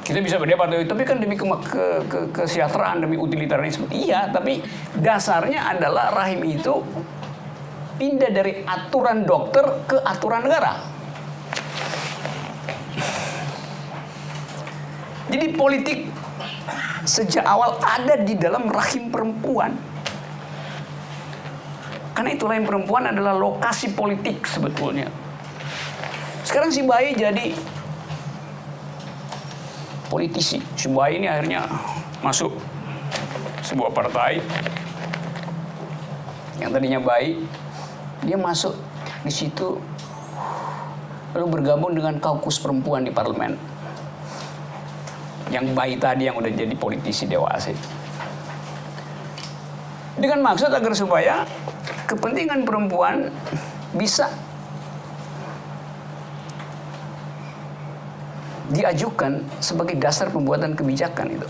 Kita bisa berdebat, tapi kan demi kesejahteraan, demi utilitarisme. Iya, tapi dasarnya adalah rahim itu pindah dari aturan dokter ke aturan negara. Jadi politik sejak awal ada di dalam rahim perempuan. Karena itu rahim perempuan adalah lokasi politik sebetulnya. Sekarang si bayi jadi politisi. Si bayi ini akhirnya masuk sebuah partai. Yang tadinya bayi, dia masuk di situ lalu bergabung dengan kaukus perempuan di parlemen. Yang bayi tadi yang udah jadi politisi dewasa. Dengan maksud agar supaya kepentingan perempuan bisa diajukan sebagai dasar pembuatan kebijakan itu.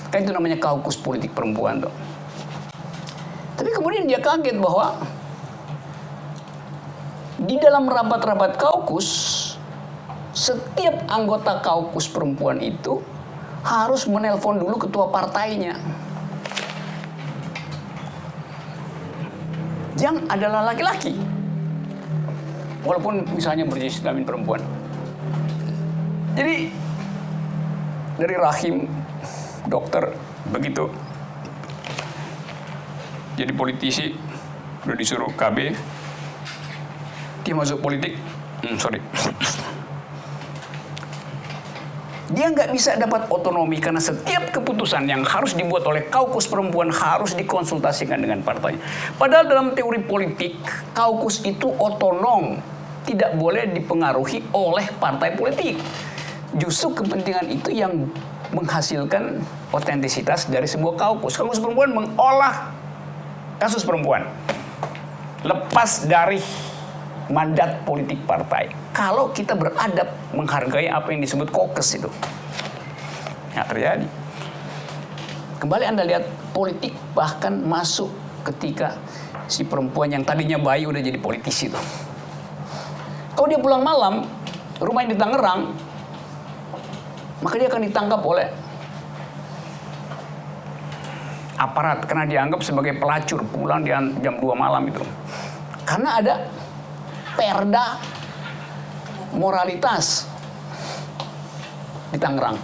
Kan itu namanya kaukus politik perempuan tuh. Tapi kemudian dia kaget bahwa di dalam rapat-rapat kaukus setiap anggota kaukus perempuan itu harus menelpon dulu ketua partainya. Yang adalah laki-laki. Walaupun misalnya berjenis kelamin perempuan. Jadi dari rahim dokter begitu jadi politisi udah disuruh KB, dia masuk politik, dia nggak bisa dapat otonomi karena setiap keputusan yang harus dibuat oleh kaukus perempuan harus dikonsultasikan dengan partai. Padahal dalam teori politik, kaukus itu otonom, tidak boleh dipengaruhi oleh partai politik. Justru kepentingan itu yang menghasilkan otentisitas dari sebuah kaukus. Kaukus perempuan mengolah kasus perempuan lepas dari mandat politik partai. Kalau kita beradab menghargai apa yang disebut kokes itu, nggak terjadi. Kembali Anda lihat politik bahkan masuk ketika si perempuan yang tadinya bayi udah jadi politisi tuh. Kalau dia pulang malam, rumahnya di Tangerang, maka dia akan ditangkap oleh aparat karena dianggap sebagai pelacur pulang di jam 2 malam itu. Karena ada perda moralitas di Tangerang.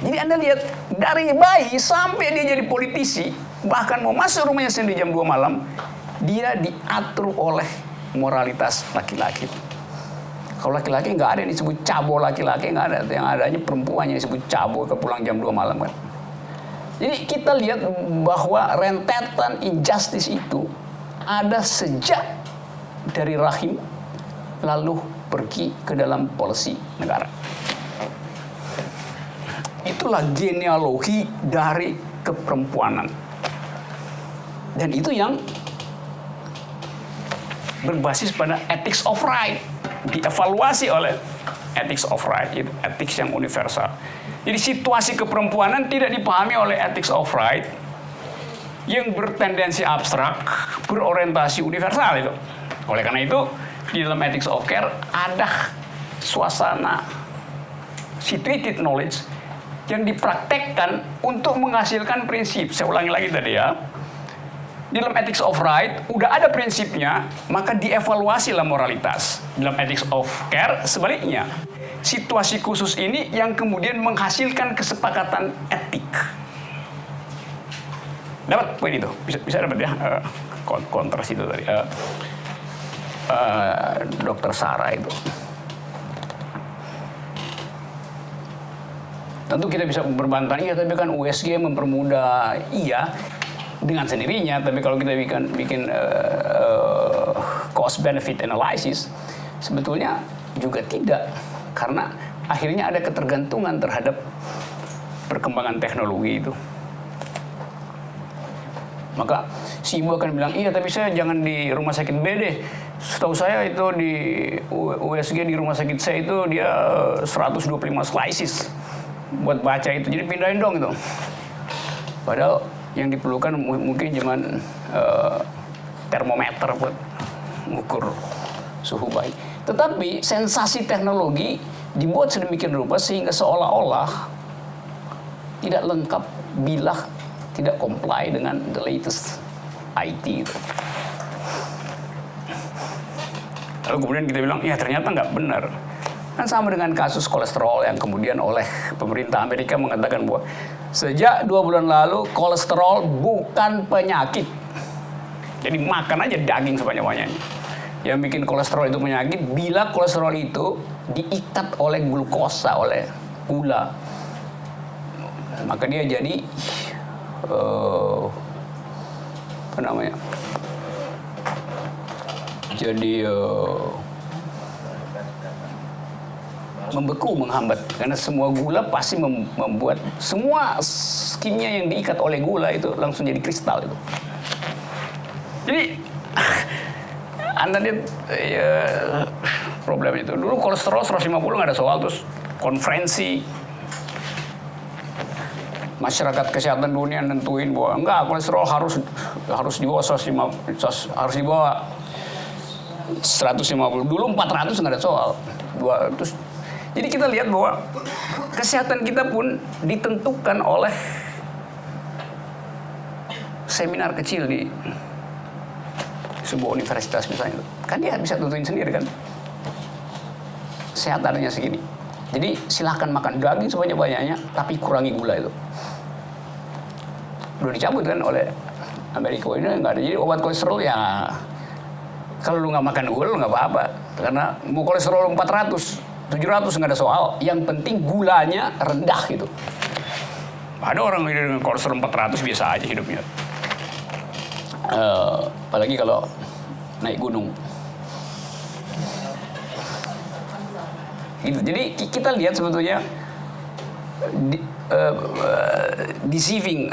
Jadi Anda lihat dari bayi sampai dia jadi politisi, bahkan mau masuk rumahnya sendiri jam 2 malam, dia diatur oleh moralitas laki-laki. Kalau laki-laki nggak ada yang disebut cabo laki-laki, nggak ada. Yang adanya perempuan yang disebut cabo ke pulang jam 2 malam kan. Jadi kita lihat bahwa rentetan injustice itu ada sejak dari rahim lalu pergi ke dalam policy negara. Itulah genealogi dari keperempuanan. Dan itu yang berbasis pada ethics of right, dievaluasi oleh ethics of right, itu ethics yang universal. Jadi situasi keperempuanan tidak dipahami oleh ethics of right yang bertendensi abstrak, berorientasi universal itu. Oleh karena itu, di dalam ethics of care ada suasana situated knowledge yang dipraktekkan untuk menghasilkan prinsip. Saya ulangi lagi tadi ya. Di dalam ethics of right, udah ada prinsipnya, maka dievaluasilah moralitas. Dalam ethics of care, sebaliknya. Situasi khusus ini yang kemudian menghasilkan kesepakatan etik. Dapat poin itu? Bisa dapat ya? Kontras itu tadi. Dokter Sarah itu. Tentu kita bisa berbantah, iya tapi kan USG mempermudah. Iya, dengan sendirinya, tapi kalau kita bikin cost benefit analysis, sebetulnya juga tidak, karena akhirnya ada ketergantungan terhadap perkembangan teknologi itu. Maka si ibu akan bilang, iya tapi saya jangan di rumah sakit B deh. Setahu saya itu di USG di rumah sakit saya itu dia 125 slices buat baca itu, jadi pindahin dong itu. Padahal yang diperlukan mungkin cuma termometer buat mengukur suhu bayi. Tetapi sensasi teknologi dibuat sedemikian rupa sehingga seolah-olah tidak lengkap bila tidak comply dengan the latest IT itu. Lalu kemudian kita bilang, ya ternyata nggak benar. Kan sama dengan kasus kolesterol yang kemudian oleh pemerintah Amerika mengatakan bahwa sejak 2 bulan lalu kolesterol bukan penyakit. Jadi makan aja daging sebanyak-banyaknya. Yang bikin kolesterol itu penyakit bila kolesterol itu diikat oleh glukosa, oleh gula. Maka dia jadi apa namanya? Jadi membeku, menghambat, karena semua gula pasti membuat semua kimia yang diikat oleh gula itu langsung jadi kristal itu. Jadi Anda lihat ya, problem itu. Dulu kolesterol 150 nggak ada soal, terus konferensi masyarakat kesehatan dunia nentuin bahwa enggak, kolesterol harus di bawah 150, harus di bawah 150. Dulu 400 nggak ada soal. Terus jadi kita lihat bahwa kesehatan kita pun ditentukan oleh seminar kecil di sebuah universitas misalnya. Kan dia bisa tentuin sendiri kan. sehat adanya segini. Jadi silahkan makan daging sebanyak-banyaknya, tapi kurangi gula itu. Udah dicabut kan oleh Amerika ini nggak ada. Jadi obat kolesterol ya kalau lu nggak makan gula lu nggak apa-apa. Karena mau kolesterol 400, 700 nggak ada soal. Yang penting gulanya rendah gitu. Ada orang dengan kolesterol 400 biasa aja hidupnya. Apalagi kalau naik gunung. Gitu. Jadi kita lihat sebetulnya deceiving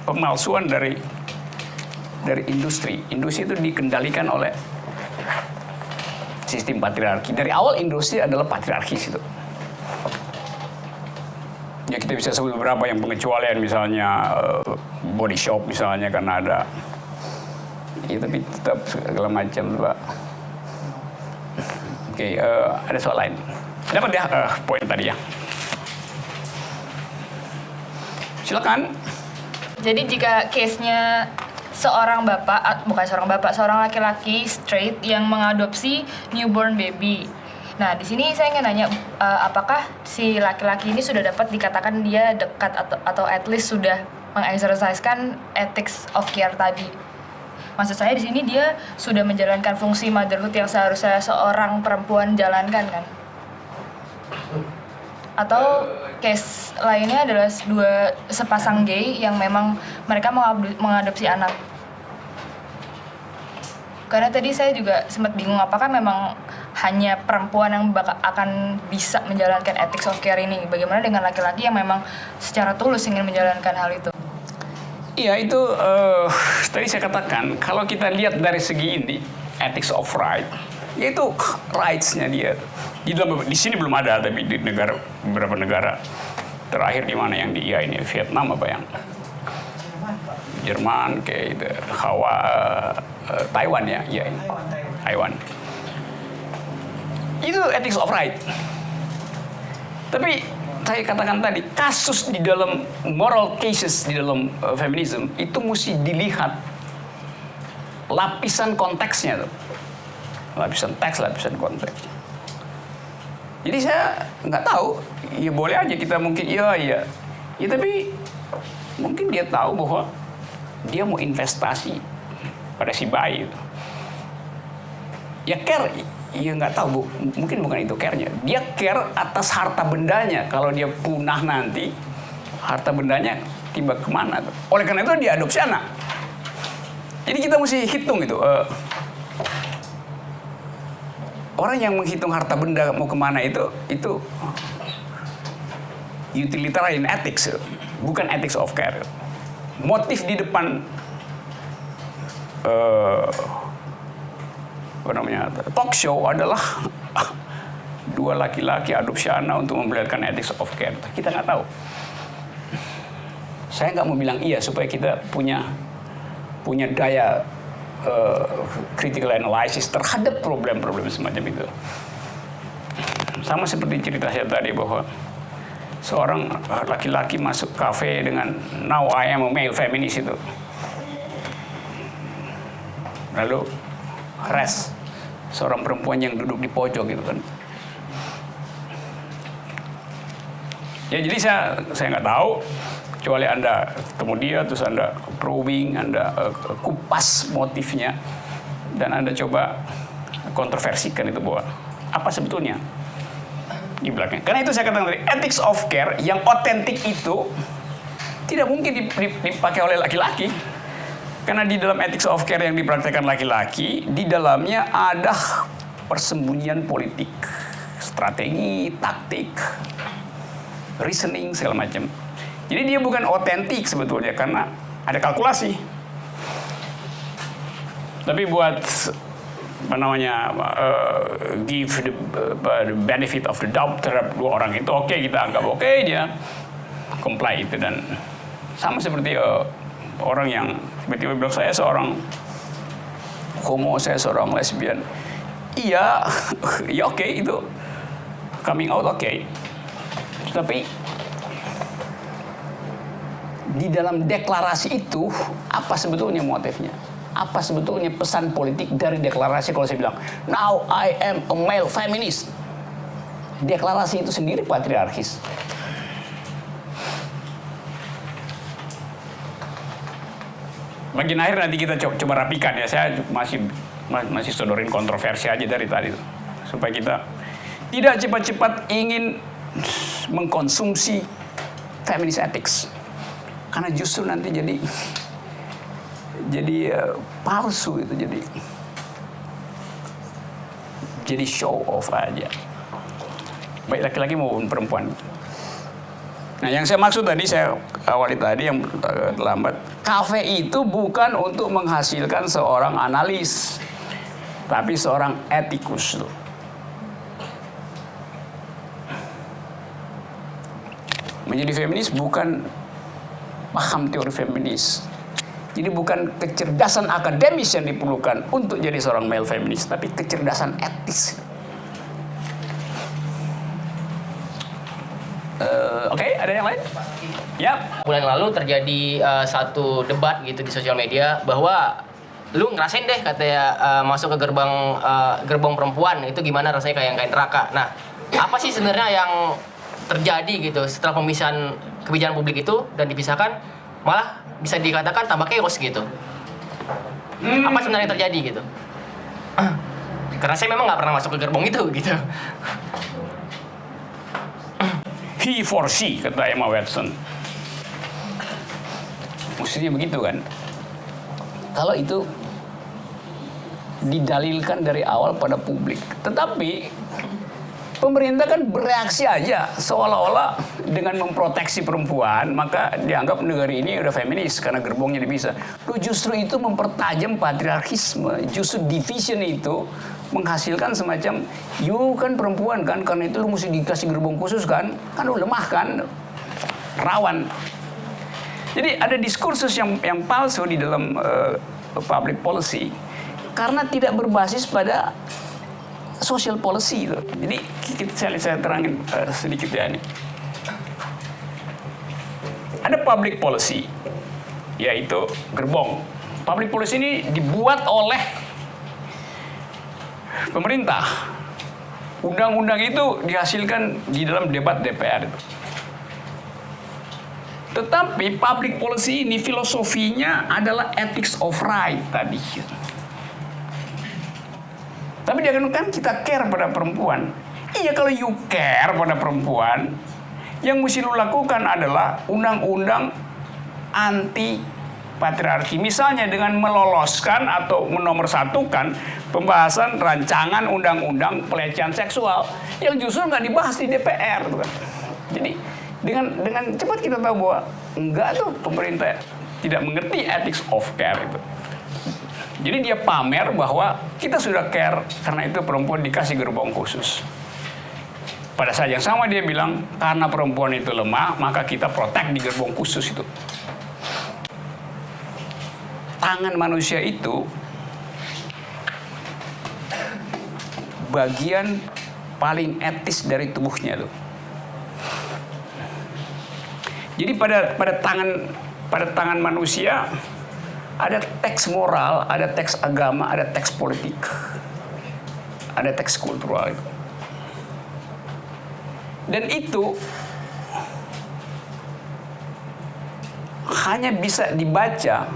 pemalsuan dari industri. Industri itu dikendalikan oleh sistem patriarki. Dari awal industri adalah patriarkis itu. Ya kita bisa sebut beberapa yang pengecualian, misalnya body shop misalnya karena ada. Ya, tapi tetap segala macam, Pak. Oke, ada soal lain. Dapat ya poin tadi ya. Silakan. Jadi jika case-nya seorang laki-laki straight yang mengadopsi newborn baby. Nah, di sini saya ingin nanya, apakah si laki-laki ini sudah dapat dikatakan dia dekat atau at least sudah mengexerciskan ethics of care tadi? Maksud saya di sini dia sudah menjalankan fungsi motherhood yang seharusnya seorang perempuan jalankan kan? Atau case lainnya adalah sepasang gay yang memang mereka mengadopsi anak. Karena tadi saya juga sempat bingung apakah memang hanya perempuan yang akan bisa menjalankan ethics of care ini. Bagaimana dengan laki-laki yang memang secara tulus ingin menjalankan hal itu? Iya itu tadi saya katakan kalau kita lihat dari segi ini ethics of right, yaitu rights-nya dia. Di sini belum ada, tapi di beberapa negara terakhir di mana yang di ini Vietnam apa yang Jerman kayak itu, Taiwan ya, iya Taiwan. Itu ethics of right. Tapi saya katakan tadi, kasus di dalam moral cases di dalam feminism itu mesti dilihat lapisan konteksnya tuh. Lapisan teks, lapisan konteks. Jadi saya nggak tahu, ya boleh aja kita mungkin iya. Ya tapi mungkin dia tahu bahwa dia mau investasi pada si bayi itu. Ya care, ya nggak tahu Bu, mungkin bukan itu care-nya. Dia care atas harta bendanya. Kalau dia punah nanti, harta bendanya tiba kemana tuh. Oleh karena itu dia adopsi anak. Jadi kita mesti hitung itu. Orang yang menghitung harta benda mau kemana itu utilitarian ethics, bukan ethics of care. Motif di depan talk show adalah dua laki-laki adopsi anak untuk memperlihatkan ethics of care. Kita nggak tahu. Saya nggak mau bilang iya supaya kita punya daya critical analysis terhadap problem-problem semacam itu. Sama seperti cerita saya tadi bahwa seorang laki-laki masuk kafe dengan "Now I am a male feminist" itu. Lalu harass seorang perempuan yang duduk di pojok gitu kan. Ya jadi saya nggak tahu, kecuali Anda ketemu dia terus Anda probing, Anda kupas motifnya dan Anda coba kontroversikan itu bahwa apa sebetulnya di belakang. Karena itu saya katakan tadi, ethics of care yang otentik itu tidak mungkin dipakai oleh laki-laki. Karena di dalam ethics of care yang dipraktekkan laki-laki, di dalamnya ada persembunyian politik, strategi, taktik, reasoning, segala macam. Jadi dia bukan otentik sebetulnya karena ada kalkulasi. Tapi buat give the benefit of the doubt terhadap dua orang itu, oke, kita anggap oke, dia comply itu. Dan sama seperti orang yang tiba-tiba bilang saya seorang homo, saya seorang lesbian. Iya, ya oke, itu coming out oke. Tapi di dalam deklarasi itu apa sebetulnya motifnya? apa sebetulnya pesan politik dari deklarasi kalau saya bilang, now I am a male feminist. Deklarasi itu sendiri patriarkis. Bagian akhir nanti kita coba rapikan ya. Saya masih sodorin kontroversi aja dari tadi tuh. Supaya kita tidak cepat-cepat ingin mengkonsumsi feminist ethics. Karena justru nanti jadi palsu itu, jadi show off aja. Baik laki-laki maupun perempuan. Nah, yang saya maksud tadi, saya awali tadi yang terlambat. Kafe itu bukan untuk menghasilkan seorang analis, tapi seorang etikus. Menjadi feminis bukan paham teori feminis. Jadi bukan kecerdasan akademis yang diperlukan untuk jadi seorang male feminis, tapi kecerdasan etis. Oke, ada yang lain? Ya. Bulan lalu terjadi satu debat gitu di sosial media bahwa lu ngerasain deh katanya masuk ke gerbong perempuan itu gimana rasanya kayak neraka. Nah, apa sih sebenarnya yang terjadi gitu setelah pemisahan kebijakan publik itu dan dipisahkan malah bisa dikatakan tambah chaos gitu. Apa sebenarnya yang terjadi gitu? Karena saya memang nggak pernah masuk ke gerbong itu gitu. He for she, kata Emma Watson. Maksudnya begitu kan? Kalau itu didalilkan dari awal pada publik. Tetapi pemerintah kan bereaksi aja seolah-olah dengan memproteksi perempuan maka dianggap negara ini udah feminis karena gerbongnya dipisah. Loh, justru itu mempertajam patriarkisme. Justru division itu menghasilkan semacam you kan perempuan kan, karena itu lu mesti dikasih gerbong khusus kan lu lemah kan, rawan. Jadi ada diskursus yang palsu di dalam public policy karena tidak berbasis pada social policy itu. Jadi saya terangin sedikit ya ini. Ada public policy, yaitu gerbong. Public policy ini dibuat oleh pemerintah. Undang-undang itu dihasilkan di dalam debat DPR itu. Tetapi public policy ini filosofinya adalah ethics of right tadi. Tapi jangan kan kita care pada perempuan. Iya, kalau you care pada perempuan, yang mesti lu lakukan adalah undang-undang anti patriarki. Misalnya dengan meloloskan atau menomorsatukan pembahasan rancangan undang-undang pelecehan seksual yang justru nggak dibahas di DPR. Jadi dengan cepat kita tahu bahwa enggak tuh pemerintah tidak mengerti ethics of care itu. Jadi dia pamer bahwa kita sudah care karena itu perempuan dikasih gerbong khusus. Pada saat yang sama dia bilang karena perempuan itu lemah maka kita protect di gerbong khusus itu. Tangan manusia itu bagian paling etis dari tubuhnya tuh. Jadi pada tangan manusia ada teks moral, ada teks agama, ada teks politik, ada teks kultural. Dan itu hanya bisa dibaca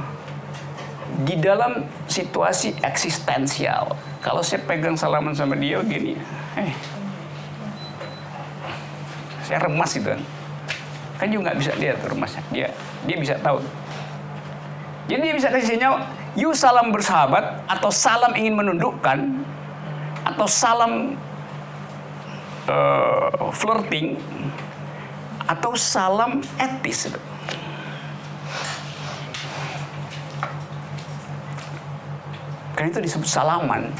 di dalam situasi eksistensial. Kalau saya pegang salaman sama dia gini, saya remas gitu kan juga nggak bisa lihat remasnya. Dia bisa tahu. Jadi dia bisa kasih sinyal, you salam bersahabat, atau salam ingin menundukkan, atau salam flirting, atau salam etis. Karena itu disebut salaman.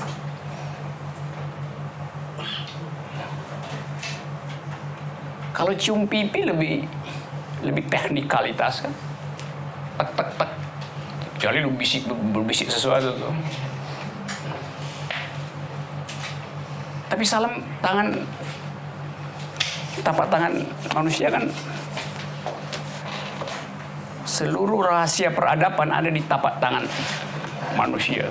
Kalau cium pipi lebih teknikalitas kan, tek tek tek. Kecuali lu berbisik sesuatu tuh. Tapi salam tangan, tapak tangan manusia kan, seluruh rahasia peradaban ada di tapak tangan manusia.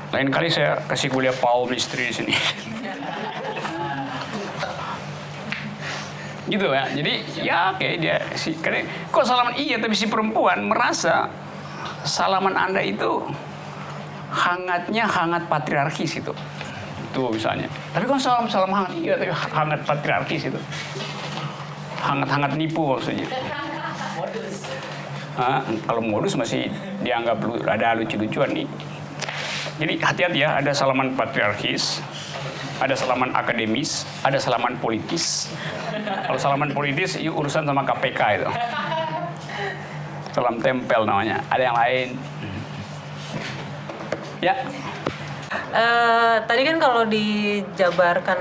Lain kali saya kasih kuliah Paul Mistry di sini. Gitu ya. Jadi ya oke, dia si karena kok salaman iya, tapi si perempuan merasa salaman Anda itu hangat patriarkis itu. Itu misalnya. Tapi kalau salam hangat iya, tapi hangat patriarkis itu. Hangat nipu maksudnya. Kalau modus masih dianggap ada lucu-lucuan nih. Jadi hati-hati ya, ada salaman patriarkis, ada salaman akademis, ada salaman politis. Kalau salaman politis, itu urusan sama KPK itu. Salam tempel namanya. Ada yang lain. Ya. Tadi kan kalau dijabarkan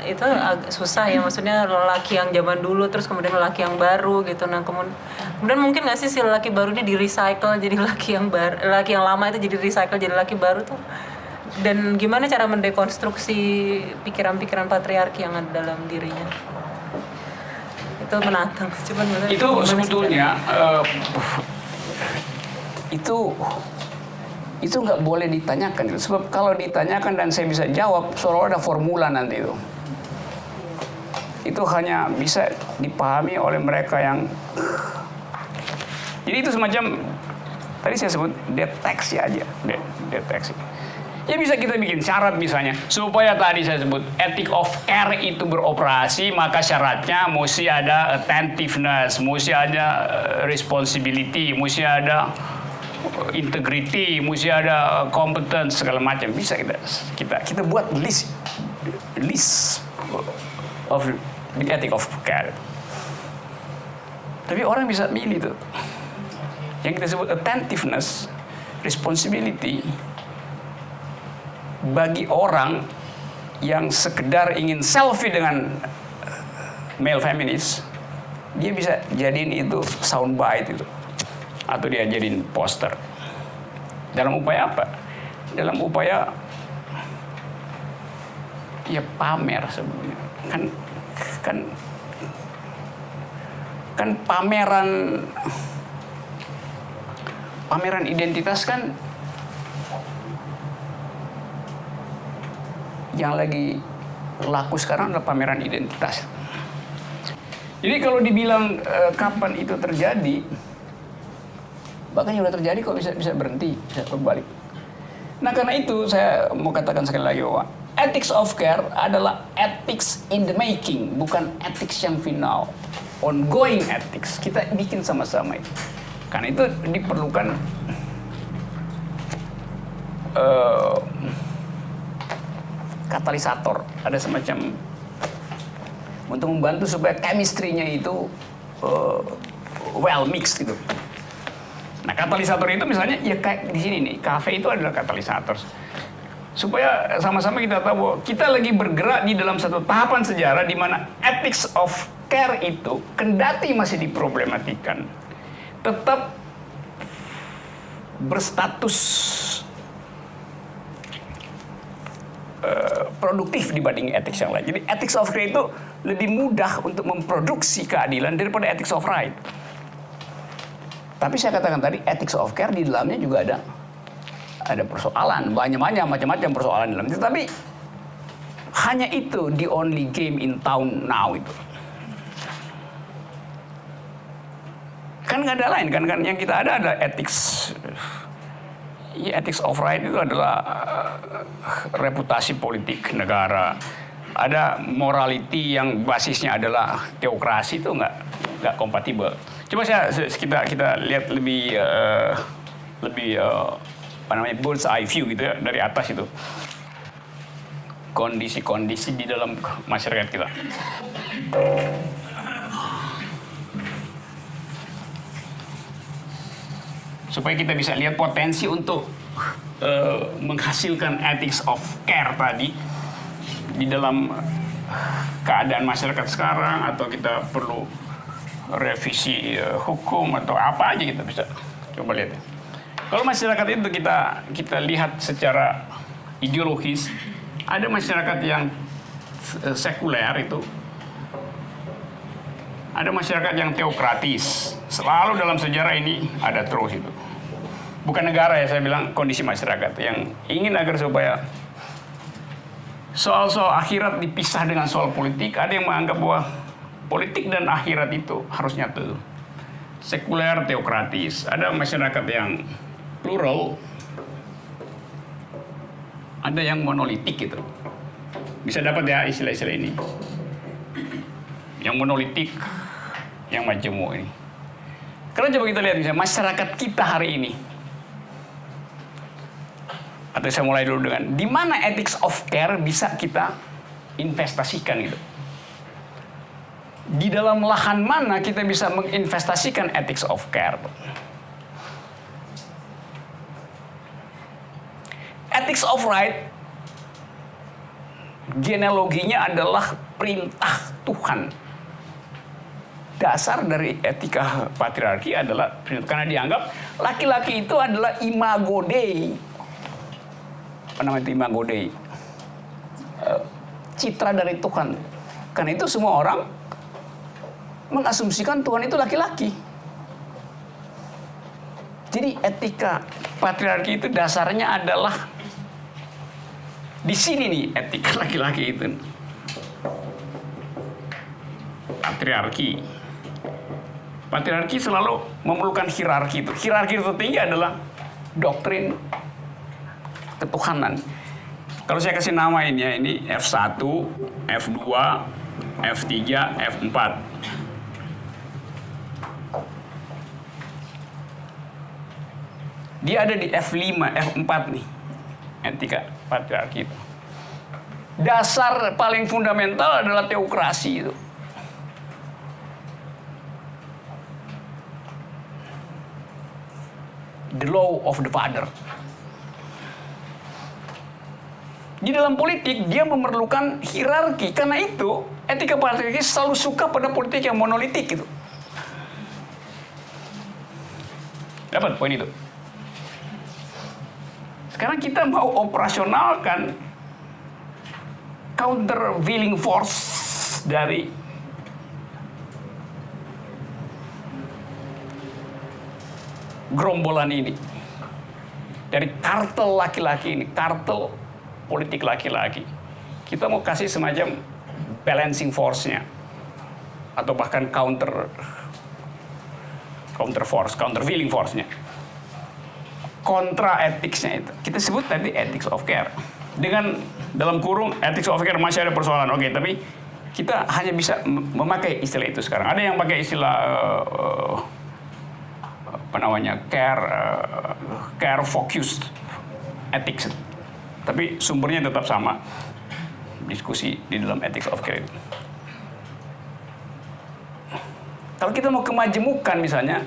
itu agak susah ya, maksudnya lelaki yang zaman dulu terus kemudian lelaki yang baru gitu. Nah kemudian mungkin nggak sih si lelaki baru ini di recycle jadi lelaki yang lama itu jadi recycle jadi lelaki baru tuh, dan gimana cara mendekonstruksi pikiran-pikiran patriarki yang ada dalam dirinya? Itu menantang. Itu sebetulnya itu nggak boleh ditanyakan, sebab kalau ditanyakan dan saya bisa jawab seolah ada formula nanti itu hanya bisa dipahami oleh mereka yang jadi itu semacam tadi saya sebut deteksi aja, deteksi. Ya bisa kita bikin syarat misalnya supaya tadi saya sebut ethic of care itu beroperasi, maka syaratnya mesti ada attentiveness, mesti ada responsibility, mesti ada integrity, mesti ada competence segala macam. Bisa kita buat list of the ethic of care. Tapi orang bisa milih tuh. Yang kita sebut attentiveness, responsibility, bagi orang yang sekedar ingin selfie dengan male feminist, dia bisa jadiin itu soundbite itu, atau dia jadiin poster. Dalam upaya apa? Dalam upaya ya pamer sebenarnya. Kan pameran identitas kan yang lagi laku sekarang adalah pameran identitas. Jadi kalau dibilang kapan itu terjadi, bahkan yang sudah terjadi kok bisa berhenti, bisa berbalik. Nah karena itu saya mau katakan sekali lagi bahwa ethics of care adalah ethics in the making, bukan ethics yang final. Ongoing ethics, kita bikin sama-sama itu. Karena itu diperlukan katalisator, ada semacam untuk membantu supaya chemistry-nya itu well mixed gitu. Nah katalisator itu misalnya ya kayak di sini nih, kafe itu adalah katalisator. Supaya sama-sama kita tahu bahwa kita lagi bergerak di dalam satu tahapan sejarah di mana ethics of care itu kendati masih diproblematikan, tetap berstatus produktif dibanding ethics yang lain. Jadi ethics of care itu lebih mudah untuk memproduksi keadilan daripada ethics of right. Tapi saya katakan tadi ethics of care di dalamnya juga ada persoalan, macam-macam persoalan di dalamnya. Tapi hanya itu the only game in town now itu. Kan nggak ada lain kan yang kita ada ethics. Ya, ethics of right itu adalah reputasi politik negara. Ada morality yang basisnya adalah teokrasi, itu nggak kompatibel. Coba kita lihat lebih bird's eye view gitu ya dari atas itu. Kondisi-kondisi di dalam masyarakat kita. Supaya kita bisa lihat potensi untuk menghasilkan ethics of care tadi di dalam keadaan masyarakat sekarang, atau kita perlu revisi hukum atau apa aja kita bisa coba lihat. Kalau masyarakat itu kita lihat secara ideologis, ada masyarakat yang sekuler itu Ada masyarakat yang teokratis. Selalu dalam sejarah ini ada terus itu. Bukan negara ya, saya bilang kondisi masyarakat yang ingin agar supaya soal-soal akhirat dipisah dengan soal politik. Ada yang menganggap bahwa politik dan akhirat itu harus nyatu. Sekuler, teokratis. Ada masyarakat yang plural. Ada yang monolitik gitu. Bisa dapat ya istilah-istilah ini. Yang monolitik, yang majemuk ini. Karena coba kita lihat misalnya masyarakat kita hari ini. Atau saya mulai dulu dengan di mana ethics of care bisa kita investasikan gitu. Di dalam lahan mana kita bisa menginvestasikan ethics of care. Ethics of right genealoginya adalah perintah Tuhan. Dasar dari etika patriarki adalah karena dianggap laki-laki itu adalah imago Dei. Apa namanya itu imago Dei? Citra dari Tuhan. Karena itu semua orang mengasumsikan Tuhan itu laki-laki. Jadi etika patriarki itu dasarnya adalah di sini nih etika laki-laki itu. Patriarki. Patriarki selalu memerlukan hierarki itu. Hierarki tertinggi adalah doktrin ketuhanan. Kalau saya kasih nama ini ya, ini F1, F2, F3, F4. Dia ada di F5, F4 nih. Etika patriarki itu. Dasar paling fundamental adalah teokrasi itu. The law of the father. Di dalam politik dia memerlukan hierarki. Karena itu etika patriarki selalu suka pada politik yang monolitik gitu. Dapat poin itu? Sekarang kita mau operasionalkan countervailing force dari gerombolan ini. Dari kartel laki-laki ini, kartel politik laki-laki. Kita mau kasih semacam balancing force-nya. Atau bahkan countervailing force-nya. Kontra etiknya itu. Kita sebut tadi ethics of care. Dengan dalam kurung ethics of care masih ada persoalan. Oke, tapi kita hanya bisa memakai istilah itu sekarang. Ada yang pakai istilah care focused ethics. Tapi sumbernya tetap sama. Diskusi di dalam ethics of care itu. Kalau kita mau kemajemukan misalnya,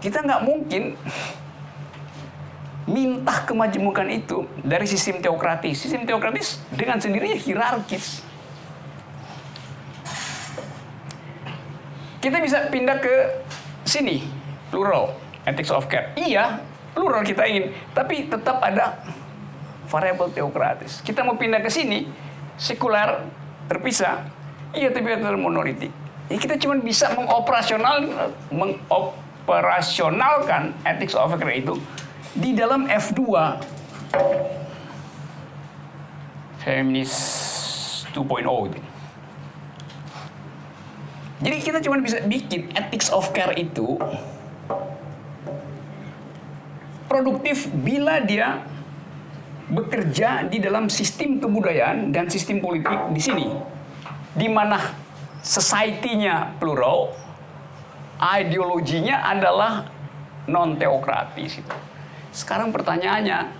kita nggak mungkin minta kemajemukan itu dari sistem teokratis. Sistem teokratis dengan sendirinya hierarkis. Kita bisa pindah ke sini, plural, ethics of care. Iya, plural kita ingin, tapi tetap ada variabel teokratis. Kita mau pindah ke sini, sekuler, terpisah. Iya, tapi tetap monolitik. Ya, kita cuma bisa mengoperasionalkan ethics of care itu di dalam F2 Feminist 2.0 itu. Jadi kita cuma bisa bikin ethics of care itu produktif bila dia bekerja di dalam sistem kebudayaan dan sistem politik di sini, di mana society-nya plural, ideologinya adalah non-teokratis itu. Sekarang pertanyaannya,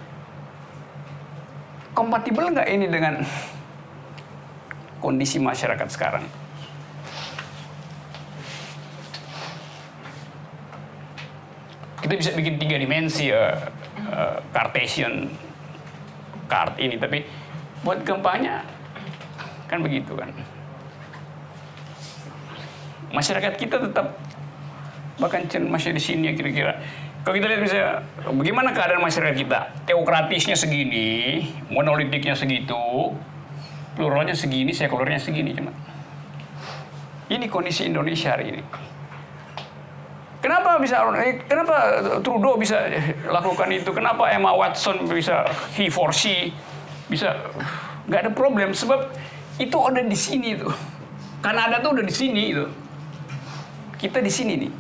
kompatibel nggak ini dengan kondisi masyarakat sekarang? Kita bisa bikin 3 dimensi Cartesian card ini, tapi buat gempanya kan begitu kan. Masyarakat kita tetap bahkan masih di sini ya kira-kira. Kalau kita lihat misalnya bagaimana keadaan masyarakat kita, teokratisnya segini, monolitiknya segitu, pluralnya segini, sekulernya segini cuma. Ini kondisi Indonesia hari ini. Kenapa Trudeau bisa lakukan itu? Kenapa Emma Watson bisa he for she bisa nggak ada problem sebab itu ada di sini tuh. Kanada tuh udah di sini itu. Kita di sini nih.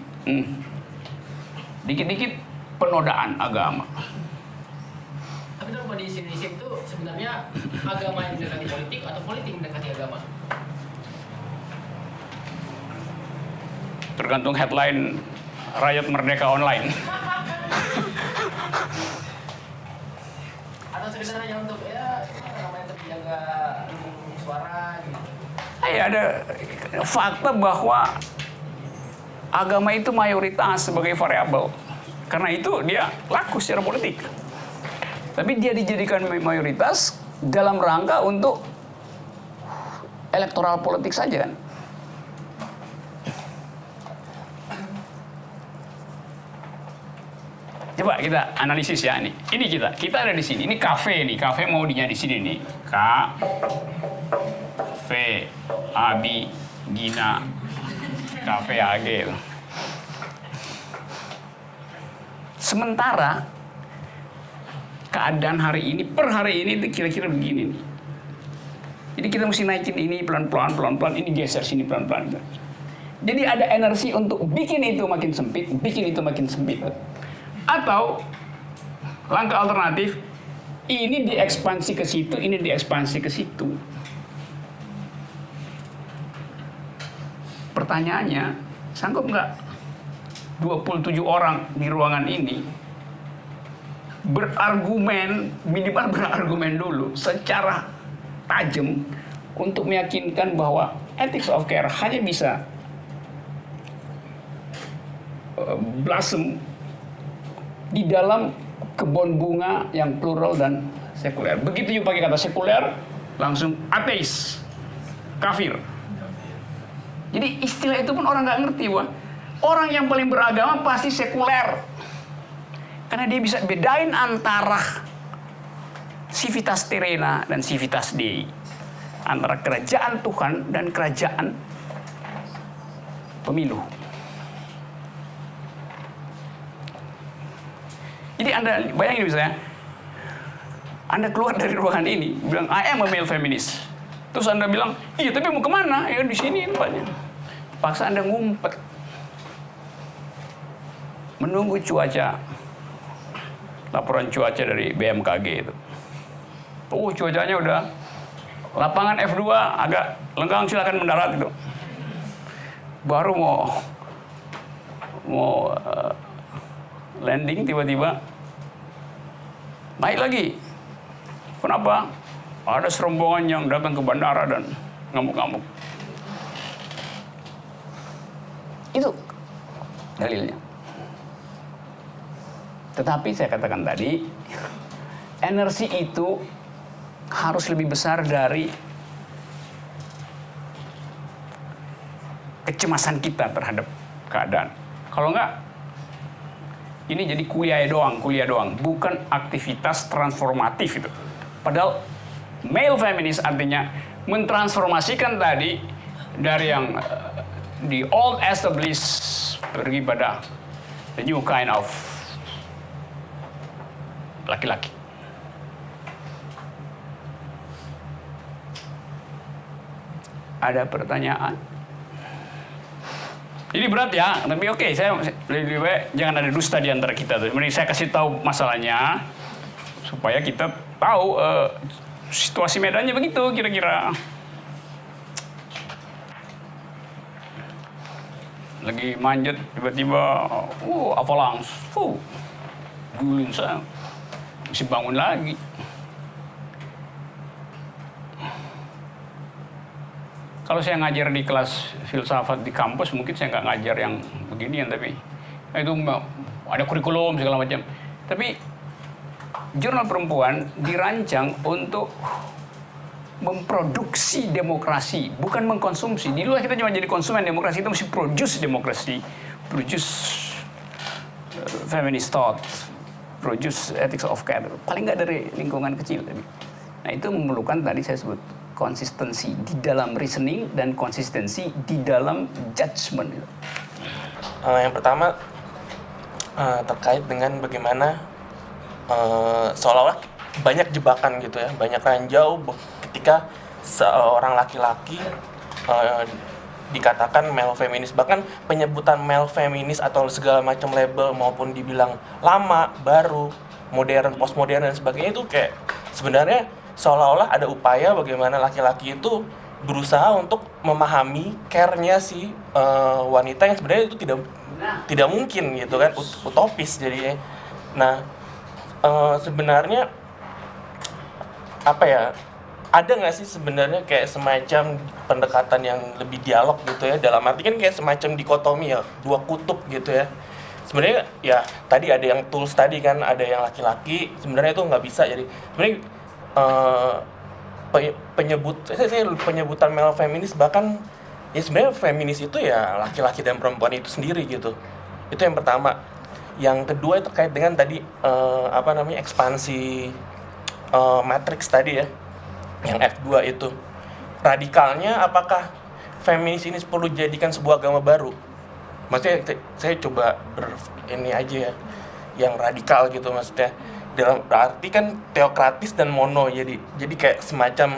Dikit-dikit penodaan agama. Tapi dalam kondisi Indonesia itu sebenarnya agama yang mendekati politik atau politik mendekati agama? Tergantung headline Rakyat Merdeka Online. Atau sekedar hanya untuk ya namanya terjaga suara gitu. Ada fakta bahwa agama itu mayoritas sebagai variabel. Karena itu dia laku secara politik. Tapi dia dijadikan mayoritas dalam rangka untuk elektoral politik saja kan. Coba kita analisis ya nih. Ini kita ada di sini. Ini kafe nih. Kafe maudinya di sini nih. Kafe Abi Gina Kafe AG. Sementara keadaan hari ini per hari ini kira-kira begini nih. Jadi kita mesti naikin ini pelan-pelan, ini geser sini pelan-pelan. Jadi ada energi untuk bikin itu makin sempit, Atau langkah alternatif, ini diekspansi ke situ, ini diekspansi ke situ. Pertanyaannya, sanggup nggak 27 orang di ruangan ini minimal berargumen dulu secara tajam untuk meyakinkan bahwa ethics of care hanya bisa blossom di dalam kebun bunga yang plural dan sekuler. Begitu juga pakai kata sekuler, langsung ateis, kafir. Jadi istilah itu pun orang nggak ngerti, wah. Orang yang paling beragama pasti sekuler. Karena dia bisa bedain antara civitas terrena dan civitas Dei. Antara kerajaan Tuhan dan kerajaan pemilu. Jadi Anda bayangin misalnya, Anda keluar dari ruangan ini, bilang, I am a male feminist. Terus Anda bilang, iya tapi mau kemana? Ya di sini tempatnya. Paksa Anda ngumpet. Menunggu cuaca. Laporan cuaca dari BMKG itu. Oh cuacanya udah. Lapangan F2 agak lenggang, silakan mendarat itu. Baru mau landing tiba-tiba naik lagi. Kenapa? Ada serombongan yang datang ke bandara dan ngamuk-ngamuk. Itu dalilnya. Tetapi saya katakan tadi, energi itu harus lebih besar dari kecemasan kita terhadap keadaan. Kalau enggak, ini jadi kuliah doang, bukan aktivitas transformatif itu. Padahal male feminist artinya mentransformasikan tadi dari yang the old established pergi pada the new kind of laki-laki. Ada pertanyaan? Ini berat ya, tapi oke, saya lebih baik jangan ada dusta di antara kita. Mending saya kasih tahu masalahnya supaya kita tahu situasi medannya begitu kira-kira. Lagi manjat tiba-tiba, avalanche, gulung saya, mesti bangun lagi. Kalau saya ngajar di kelas filsafat di kampus, mungkin saya nggak ngajar yang beginian, tapi itu ada kurikulum segala macam. Tapi Jurnal Perempuan dirancang untuk memproduksi demokrasi, bukan mengkonsumsi. Di luar kita cuma jadi konsumen demokrasi, itu mesti produce demokrasi, produce feminist thought, produce ethics of care. Paling nggak dari lingkungan kecil. Nah itu memerlukan tadi saya sebut konsistensi di dalam reasoning dan konsistensi di dalam judgment. Yang pertama terkait dengan bagaimana seolah-olah banyak jebakan gitu ya, banyak ranjau ketika seorang laki-laki dikatakan male feminis, bahkan penyebutan male feminis atau segala macam label maupun dibilang lama, baru, modern, postmodern dan sebagainya itu kayak sebenarnya seolah-olah ada upaya bagaimana laki-laki itu berusaha untuk memahami care-nya si wanita yang sebenarnya itu tidak mungkin gitu kan, utopis jadinya. Nah, sebenarnya apa ya? Ada nggak sih sebenarnya kayak semacam pendekatan yang lebih dialog gitu ya, dalam arti kan kayak semacam dikotomi ya, dua kutub gitu ya. Sebenarnya ya tadi ada yang tools tadi kan, ada yang laki-laki, sebenarnya itu nggak bisa. Jadi sebenarnya penyebutan male feminis, bahkan ya sebenarnya feminis itu ya laki-laki dan perempuan itu sendiri gitu. Itu yang pertama. Yang kedua terkait dengan tadi ekspansi matriks tadi ya, yang F2 itu. Radikalnya apakah feminis ini perlu dijadikan sebuah agama baru? Maksudnya saya coba ini aja ya, yang radikal gitu maksudnya. Dalam arti kan teokratis dan mono, jadi kayak semacam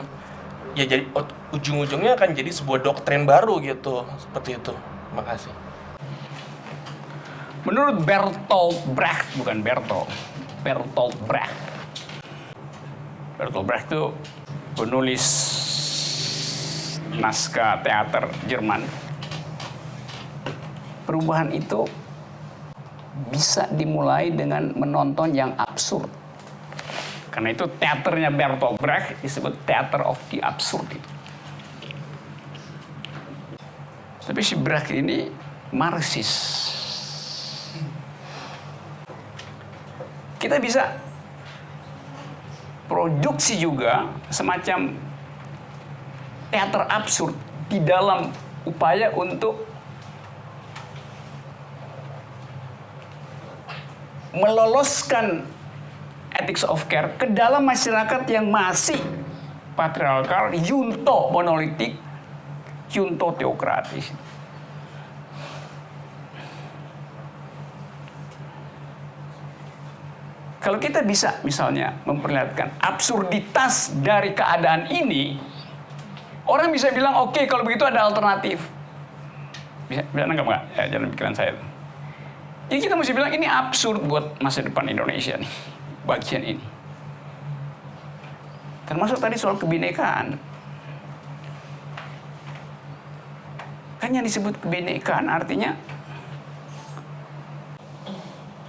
ya, jadi ujung-ujungnya akan jadi sebuah doktrin baru gitu, seperti itu. Makasih. Menurut Bertolt Brecht itu penulis naskah teater Jerman. Perubahan itu bisa dimulai dengan menonton yang absurd. Karena itu teaternya Bertolt Brecht disebut Theater of the Absurd itu. Tapi si Brecht ini Marxis. Kita bisa produksi juga semacam teater absurd di dalam upaya untuk meloloskan ethics of care ke dalam masyarakat yang masih patriarkal, junto monolitik, junto teokratis. Kalau kita bisa misalnya memperlihatkan absurditas dari keadaan ini, orang bisa bilang oke, kalau begitu ada alternatif. Bisa nangkap nggak? Ya, jalan pikiran saya. Jadi kita mesti bilang ini absurd buat masa depan Indonesia nih, bagian ini. Termasuk tadi soal kebinekaan. Kan yang disebut kebinekaan artinya,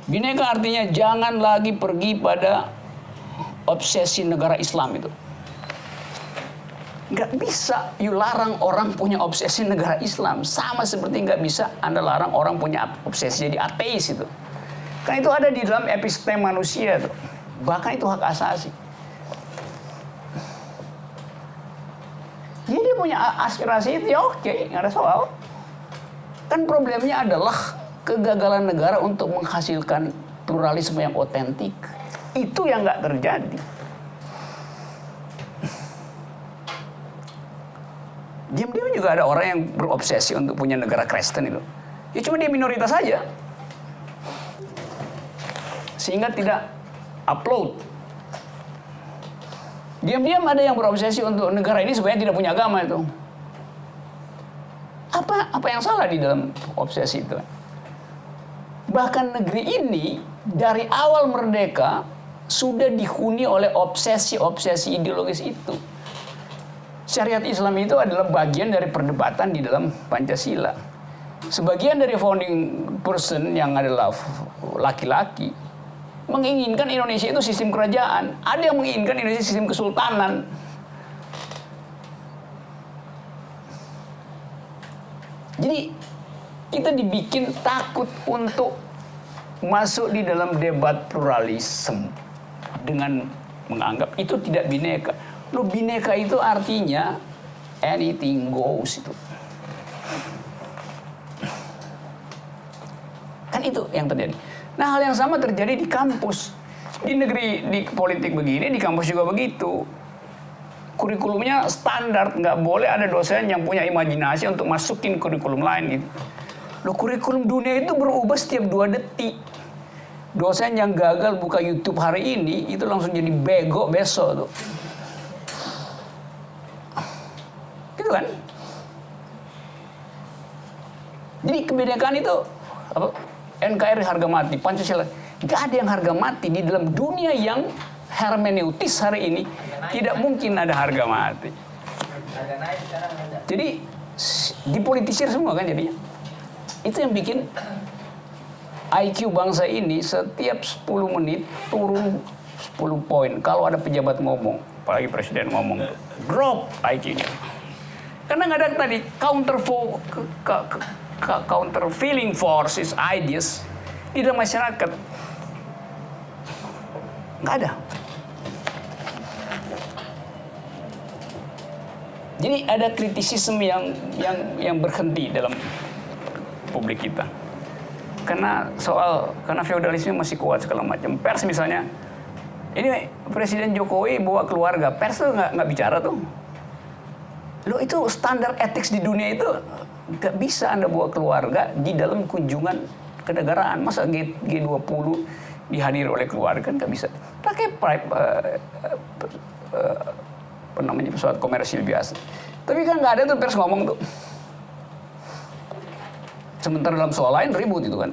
bineka artinya jangan lagi pergi pada obsesi negara Islam itu. Nggak bisa you larang orang punya obsesi negara Islam. Sama seperti nggak bisa Anda larang orang punya obsesi jadi ateis itu. Kan itu ada di dalam episteme manusia itu. Bahkan itu hak asasi. Jadi dia punya aspirasi itu ya oke, nggak ada soal. Kan problemnya adalah kegagalan negara untuk menghasilkan pluralisme yang otentik. Itu yang nggak terjadi. Diam-diam juga ada orang yang berobsesi untuk punya negara Kristen itu. Ya cuma dia minoritas saja. Sehingga tidak upload. Diam-diam ada yang berobsesi untuk negara ini supaya tidak punya agama itu. Apa yang salah di dalam obsesi itu? Bahkan negeri ini dari awal merdeka sudah dihuni oleh obsesi-obsesi ideologis itu. Syariat Islam itu adalah bagian dari perdebatan di dalam Pancasila. Sebagian dari founding person yang adalah laki-laki menginginkan Indonesia itu sistem kerajaan. Ada yang menginginkan Indonesia sistem kesultanan. Jadi kita dibikin takut untuk masuk di dalam debat pluralisme dengan menganggap itu tidak bineka. Loh, bineka itu artinya anything goes itu. Kan itu yang terjadi. Nah, hal yang sama terjadi di kampus. Di negeri, di politik begini, di kampus juga begitu. kurikulumnya standar, nggak boleh ada dosen yang punya imajinasi untuk masukin kurikulum lain gitu. Loh, kurikulum dunia itu berubah setiap 2 detik. Dosen yang gagal buka YouTube hari ini itu langsung jadi bego besok tuh. Gitu kan? Jadi kebinekaan itu apa? NKRI harga mati, Pancasila. Gak ada yang harga mati di dalam dunia yang hermeneutis hari ini. Tidak mungkin ada harga mati. Jadi dipolitisir semua kan jadinya. Itu yang bikin IQ bangsa ini setiap 10 menit turun 10 poin. Kalau ada pejabat ngomong, apalagi presiden ngomong, drop IQ-nya. Karena nggak ada tadi counter feeling forces, ideas di dalam masyarakat. Nggak ada. Jadi ada kritisisme yang berhenti dalam publik kita. Karena feodalisme masih kuat segala macam. Pers misalnya, ini Presiden Jokowi bawa keluarga, pers tuh nggak bicara tuh. Loh, itu standar etik di dunia itu nggak bisa Anda bawa keluarga di dalam kunjungan kenegaraan. Masa G20 dihadiri oleh keluarga, kan nggak bisa. Pakai pesawat komersil biasa. Tapi kan nggak ada tuh pers ngomong tuh. Sementara dalam soal lain ribut itu kan.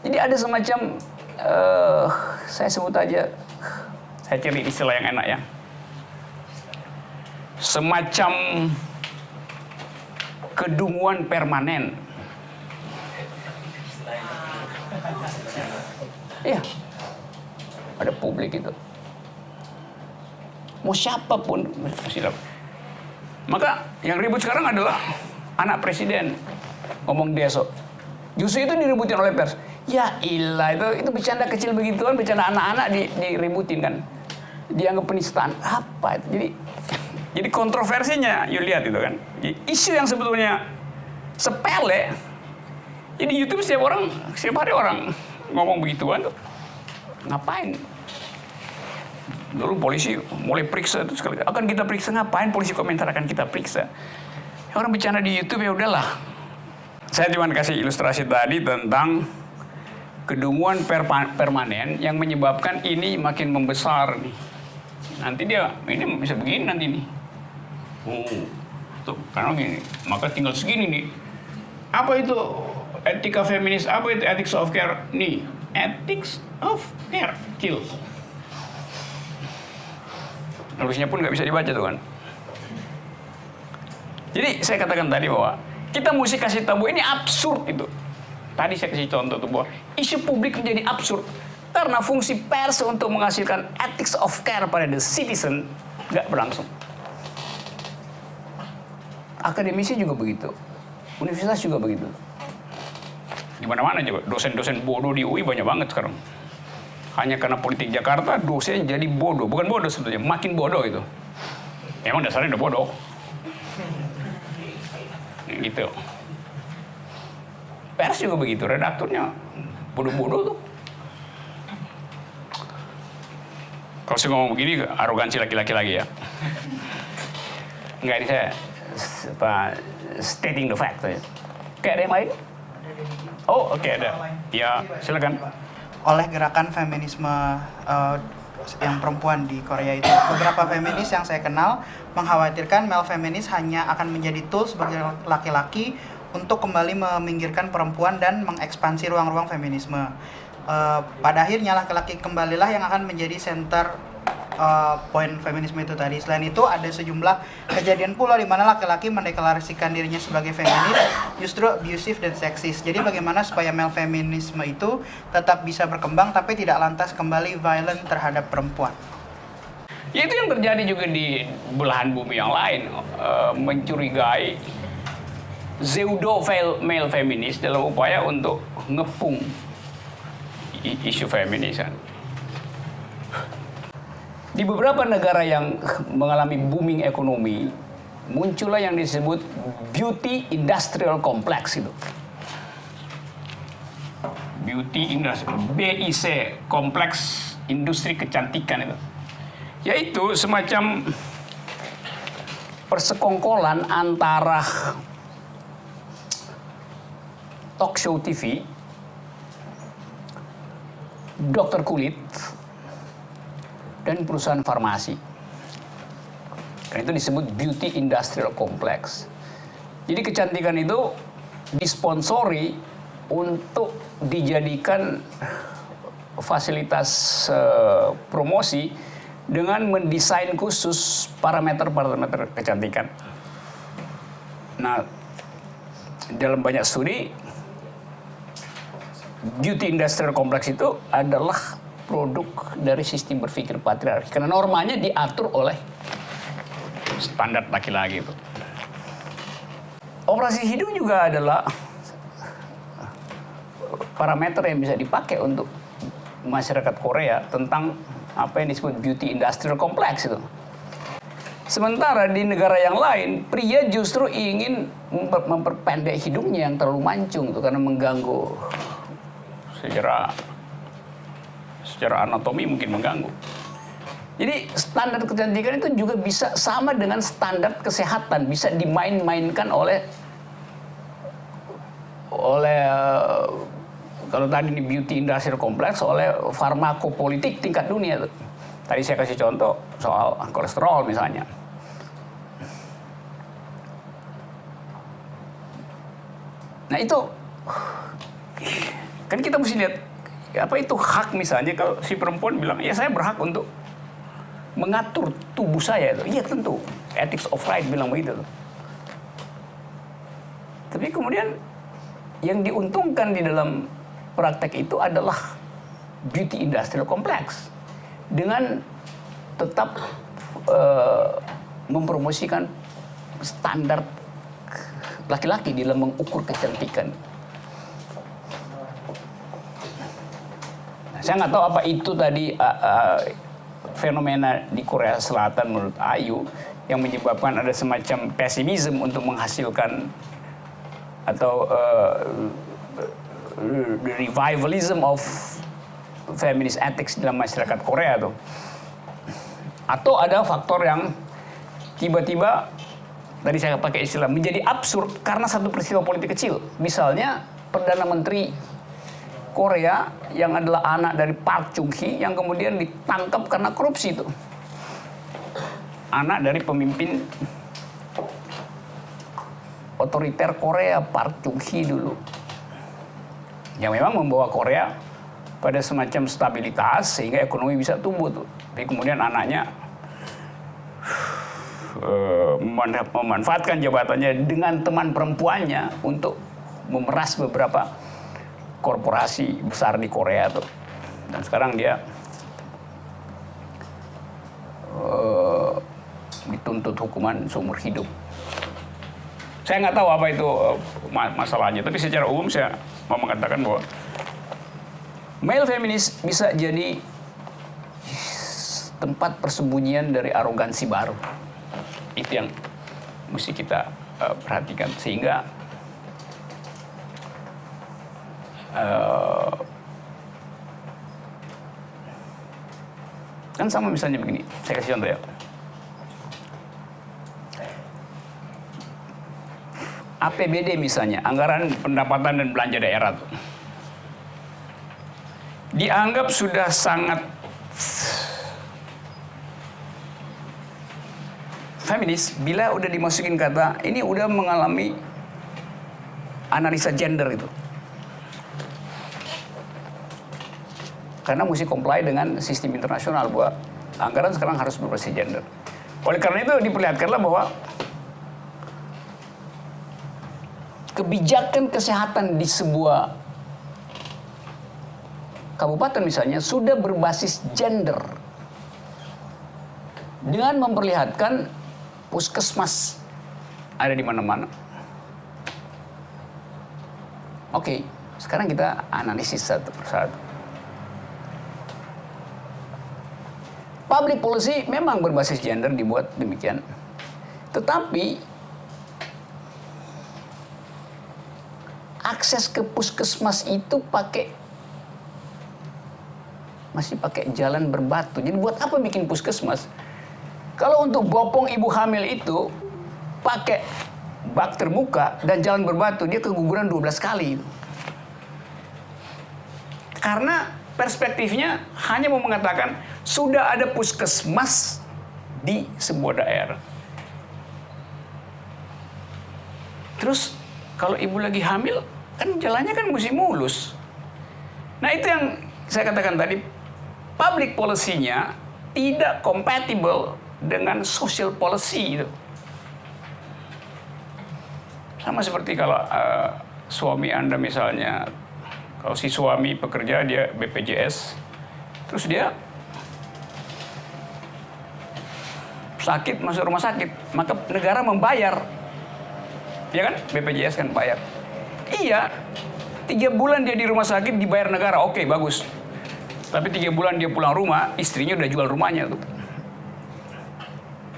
Jadi ada semacam, saya sebut aja, saya cari istilah yang enak ya. Semacam kedunguan permanen. Iya, ada publik itu. Mau siapapun, maka yang ribut sekarang adalah anak presiden ngomong besok. Justru itu diributin oleh pers. Ya ilah, itu bercanda kecil begituan, bercanda anak-anak diributin kan. Dianggap penistaan. Apa itu? Jadi kontroversinya, you lihat itu kan. Isu yang sebetulnya sepele. Jadi YouTube setiap hari orang ngomong begituan tuh. Ngapain? Dulu polisi mulai periksa terus sekali. Akan kita periksa, ngapain polisi komentar akan kita periksa? Orang bercanda di YouTube ya udahlah. Saya cuma kasih ilustrasi tadi tentang kedunguan permanen yang menyebabkan ini makin membesar nih. Nanti ini bisa begini nanti nih. Tuh, karena gini, maka tinggal segini nih. Apa itu etika feminis? Apa itu ethics of care? Nih, ethics of care, kill. Nulisnya pun nggak bisa dibaca tuh kan. Jadi saya katakan tadi bahwa kita mesti kasih tahu ini absurd itu. Tadi saya kasih contoh tuh bahwa isu publik menjadi absurd karena fungsi pers untuk menghasilkan ethics of care pada the citizen nggak berlangsung. Akademisi juga begitu, universitas juga begitu. Di mana-mana coba dosen-dosen bodoh di UI banyak banget sekarang. Hanya karena politik Jakarta dosen jadi bodoh, bukan bodoh sebetulnya, makin bodoh itu. Emang dasarnya udah bodoh. Gitu. Pers juga begitu, redakturnya bodoh-bodoh tuh. Kalau saya ngomong begini, arogansi laki-laki lagi ya. Enggak, ini saya stating the fact. Kayak ada yang lain? Oh, oke, ada. Ya, silakan. Oleh gerakan feminisme yang perempuan di Korea itu, beberapa feminis yang saya kenal mengkhawatirkan male feminis hanya akan menjadi tools sebagai laki-laki untuk kembali meminggirkan perempuan dan mengekspansi ruang-ruang feminisme. Pada akhirnya laki-laki kembalilah yang akan menjadi center poin feminisme itu tadi. Selain itu ada sejumlah kejadian pula di mana laki-laki mendeklarasikan dirinya sebagai feminis justru abusive dan seksis. Jadi bagaimana supaya male feminisme itu tetap bisa berkembang tapi tidak lantas kembali violent terhadap perempuan? Ya, itu yang terjadi juga di belahan bumi yang lain, mencurigai pseudo male feminis dalam upaya untuk ngepung isu feminisan. Di beberapa negara yang mengalami booming ekonomi, muncullah yang disebut beauty industrial complex itu. Beauty industry, BIC, kompleks industri kecantikan itu. Yaitu semacam persekongkolan antara talk show TV, dokter kulit, dan perusahaan farmasi. Dan itu disebut beauty industrial complex. Jadi kecantikan itu disponsori untuk dijadikan fasilitas promosi dengan mendesain khusus parameter-parameter kecantikan. Nah, dalam banyak studi, beauty industrial complex itu adalah produk dari sistem berpikir patriarki. Karena normanya diatur oleh standar laki-laki itu. Operasi hidung juga adalah parameter yang bisa dipakai untuk masyarakat Korea tentang apa yang disebut beauty industrial complex itu. Sementara di negara yang lain, pria justru ingin memperpendek hidungnya yang terlalu mancung tuh, karena mengganggu secara anatomi, mungkin mengganggu. Jadi standar kecantikan itu juga bisa sama dengan standar kesehatan, bisa dimain-mainkan oleh kalau tadi ini beauty industrial complex, oleh farmakopolitik tingkat dunia. Tadi saya kasih contoh soal kolesterol misalnya. Nah itu kan kita mesti lihat apa itu hak, misalnya kalau si perempuan bilang ya saya berhak untuk mengatur tubuh saya itu. Iya tentu, ethics of right bilang begitu. Tapi kemudian yang diuntungkan di dalam praktek itu adalah beauty industrial complex dengan tetap mempromosikan standar laki-laki di dalam mengukur kecantikan. Nah, saya nggak tahu apa itu tadi fenomena di Korea Selatan menurut Ayu yang menyebabkan ada semacam pesimisme untuk menghasilkan atau the revivalism of feminist ethics dalam masyarakat Korea tuh. Atau ada faktor yang tiba-tiba tadi saya pakai istilah menjadi absurd karena satu peristiwa politik kecil. Misalnya Perdana Menteri Korea yang adalah anak dari Park Chung-hee yang kemudian ditangkap karena korupsi itu. Anak dari pemimpin otoriter Korea Park Chung-hee dulu. Yang memang membawa Korea pada semacam stabilitas sehingga ekonomi bisa tumbuh tuh. Tapi kemudian anaknya memanfaatkan jabatannya dengan teman perempuannya untuk memeras beberapa korporasi besar di Korea tuh. Dan sekarang dia dituntut hukuman seumur hidup. Saya nggak tahu apa itu masalahnya, tapi secara umum saya mau mengatakan bahwa male feminis bisa jadi tempat persembunyian dari arogansi baru. Itu yang mesti kita perhatikan, sehingga kan sama misalnya begini, saya kasih contoh ya. APBD misalnya, anggaran pendapatan dan belanja daerah tuh, dianggap sudah sangat feminis bila udah dimasukin kata ini udah mengalami analisa gender itu. Karena mesti comply dengan sistem internasional bahwa anggaran sekarang harus berbasis gender. Oleh karena itu diperlihatkanlah bahwa kebijakan kesehatan di sebuah kabupaten misalnya sudah berbasis gender dengan memperlihatkan puskesmas ada di mana-mana. Oke, sekarang kita analisis satu persatu. Public policy memang berbasis gender dibuat demikian, tetapi akses ke puskesmas itu masih pakai jalan berbatu. Jadi buat apa bikin puskesmas? Kalau untuk bopong ibu hamil itu pakai bak terbuka dan jalan berbatu, dia keguguran 12 kali. Karena perspektifnya hanya mau mengatakan sudah ada puskesmas di sebuah daerah. Terus kalau ibu lagi hamil, kan jalannya kan mesti mulus. Nah itu yang saya katakan tadi, public policy-nya tidak compatible dengan social policy itu. Sama seperti kalau suami Anda misalnya, kalau si suami pekerja dia BPJS, terus dia sakit masuk rumah sakit, maka negara membayar, ya kan? BPJS kan bayar. Iya, 3 bulan dia di rumah sakit dibayar negara, oke bagus. Tapi 3 bulan dia pulang rumah, istrinya udah jual rumahnya tuh.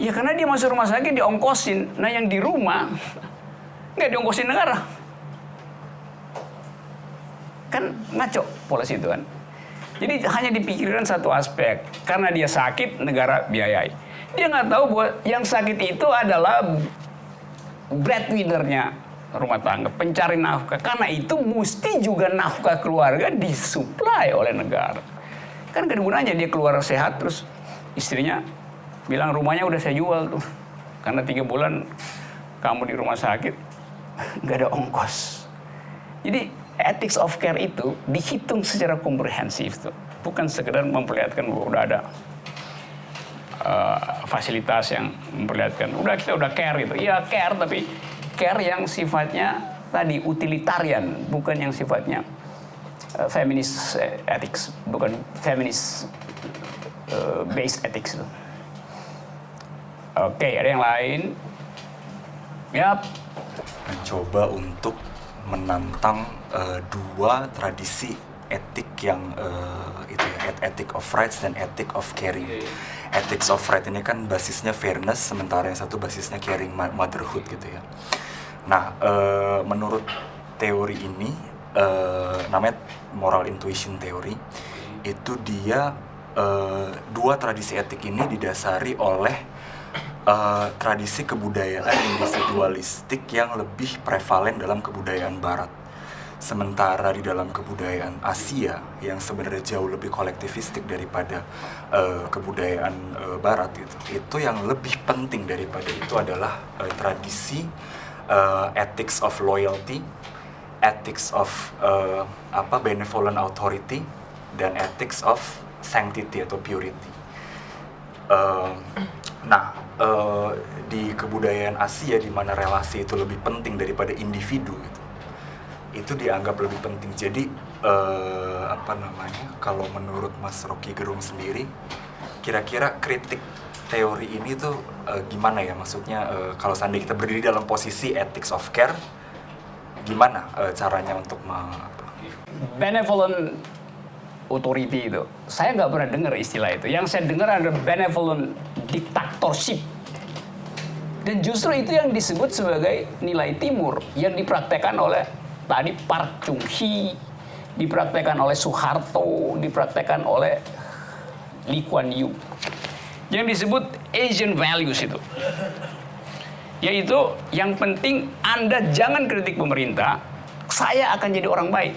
Ya karena dia masuk rumah sakit diongkosin, nah yang di rumah nggak diongkosin negara. Kan ngaco polisi itu kan. Jadi hanya dipikirkan satu aspek, karena dia sakit negara biayai. Dia nggak tahu bahwa yang sakit itu adalah breadwinner-nya rumah tangga, pencari nafkah. Karena itu mesti juga nafkah keluarga disuplai oleh negara. Kan gak ada gunanya dia keluar sehat terus istrinya bilang rumahnya udah saya jual tuh. Karena 3 bulan kamu di rumah sakit gak ada ongkos. Jadi ethics of care itu dihitung secara komprehensif tuh. Bukan sekedar memperlihatkan bahwa udah ada fasilitas yang memperlihatkan kita udah care gitu. Iya care, tapi care yang sifatnya tadi utilitarian, bukan yang sifatnya feminist ethics, bukan feminist based ethics itu. Oke, ada yang lain? Yap. Mencoba untuk menantang 2 tradisi etik yang itu ya, ethic of rights dan ethic of caring. Ethics of right ini kan basisnya fairness, sementara yang satu basisnya caring motherhood gitu ya. Nah, menurut teori ini namanya moral intuition theory, itu dia 2 tradisi etik ini didasari oleh tradisi kebudayaan individualistik yang lebih prevalen dalam kebudayaan barat. Sementara di dalam kebudayaan Asia yang sebenarnya jauh lebih kolektivistik daripada kebudayaan barat itu yang lebih penting daripada itu adalah tradisi ethics of loyalty, ethics of benevolent authority, dan ethics of sanctity atau purity. Di kebudayaan Asia di mana relasi itu lebih penting daripada individu itu dianggap lebih penting. Jadi kalau menurut Mas Rocky Gerung sendiri, kira-kira kritik teori ini tuh gimana ya? Maksudnya kalau seandainya kita berdiri dalam posisi ethics of care, gimana caranya untuk benevolent authority itu, saya nggak pernah dengar istilah itu. Yang saya dengar adalah benevolent dictatorship. Dan justru itu yang disebut sebagai nilai timur yang dipraktekkan oleh tadi Park Chung-hee, dipraktekkan oleh Soeharto, dipraktekkan oleh Lee Kuan Yew. Yang disebut Asian values itu. Yaitu yang penting Anda jangan kritik pemerintah, saya akan jadi orang baik.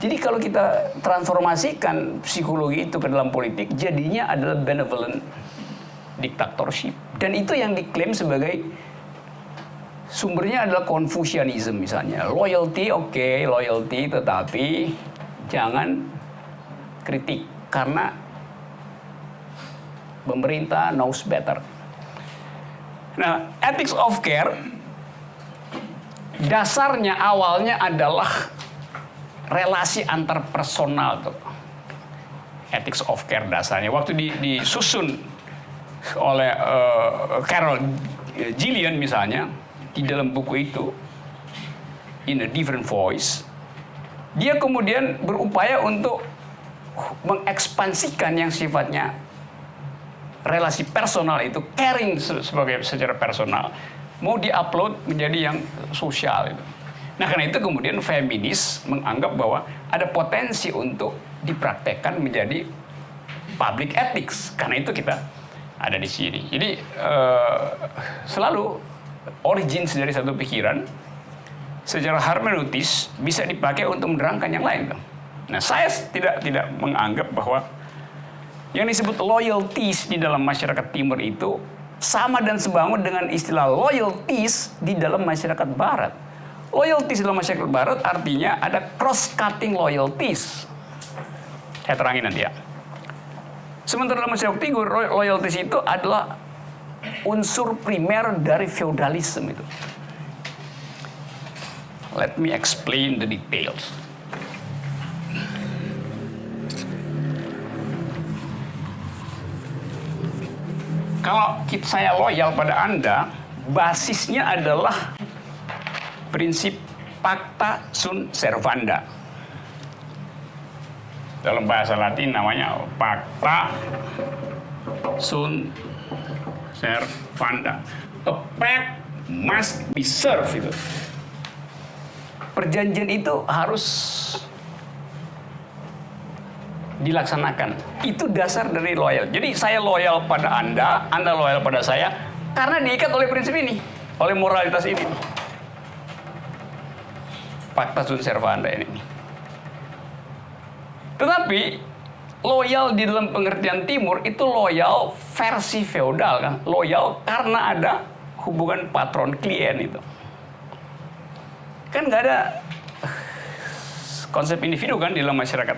Jadi kalau kita transformasikan psikologi itu ke dalam politik, jadinya adalah benevolent dictatorship. Dan itu yang diklaim sebagai sumbernya adalah Confucianism misalnya. Loyalty, oke, loyalty, tetapi jangan kritik. Karena pemerintah knows better. Nah, ethics of care, dasarnya awalnya adalah relasi antar personal tuh. Ethics of care dasarnya. Waktu disusun oleh Carol Gillian misalnya, di dalam buku itu, In a Different Voice, dia kemudian berupaya untuk mengekspansikan yang sifatnya relasi personal itu, caring secara personal, mau diupload menjadi yang sosial itu. Nah karena itu kemudian feminis menganggap bahwa ada potensi untuk dipraktekkan menjadi public ethics. Karena itu kita ada di sini. Jadi selalu origins dari satu pikiran secara hermeneutis bisa dipakai untuk menerangkan yang lain. Nah, saya tidak menganggap bahwa yang disebut loyalties di dalam masyarakat Timur itu sama dan sebangun dengan istilah loyalties di dalam masyarakat Barat. Loyalties dalam masyarakat Barat artinya ada cross-cutting loyalties. Saya terangin nanti ya. Sementara dalam masyarakat Timur, loyalties itu adalah unsur primer dari feudalisme itu. Let me explain the details. Kalau saya loyal pada Anda, basisnya adalah prinsip pacta sunt servanda. Dalam bahasa Latin namanya pacta sunt servanda. A pact must be served itu. Perjanjian itu harus dilaksanakan. Itu dasar dari loyal. Jadi saya loyal pada Anda loyal pada saya karena diikat oleh prinsip ini, oleh moralitas ini. Pacta sunt servanda ini. Tetapi loyal di dalam pengertian Timur itu loyal versi feodal kan, loyal karena ada hubungan patron klien itu. Kan nggak ada konsep individu kan di dalam masyarakat.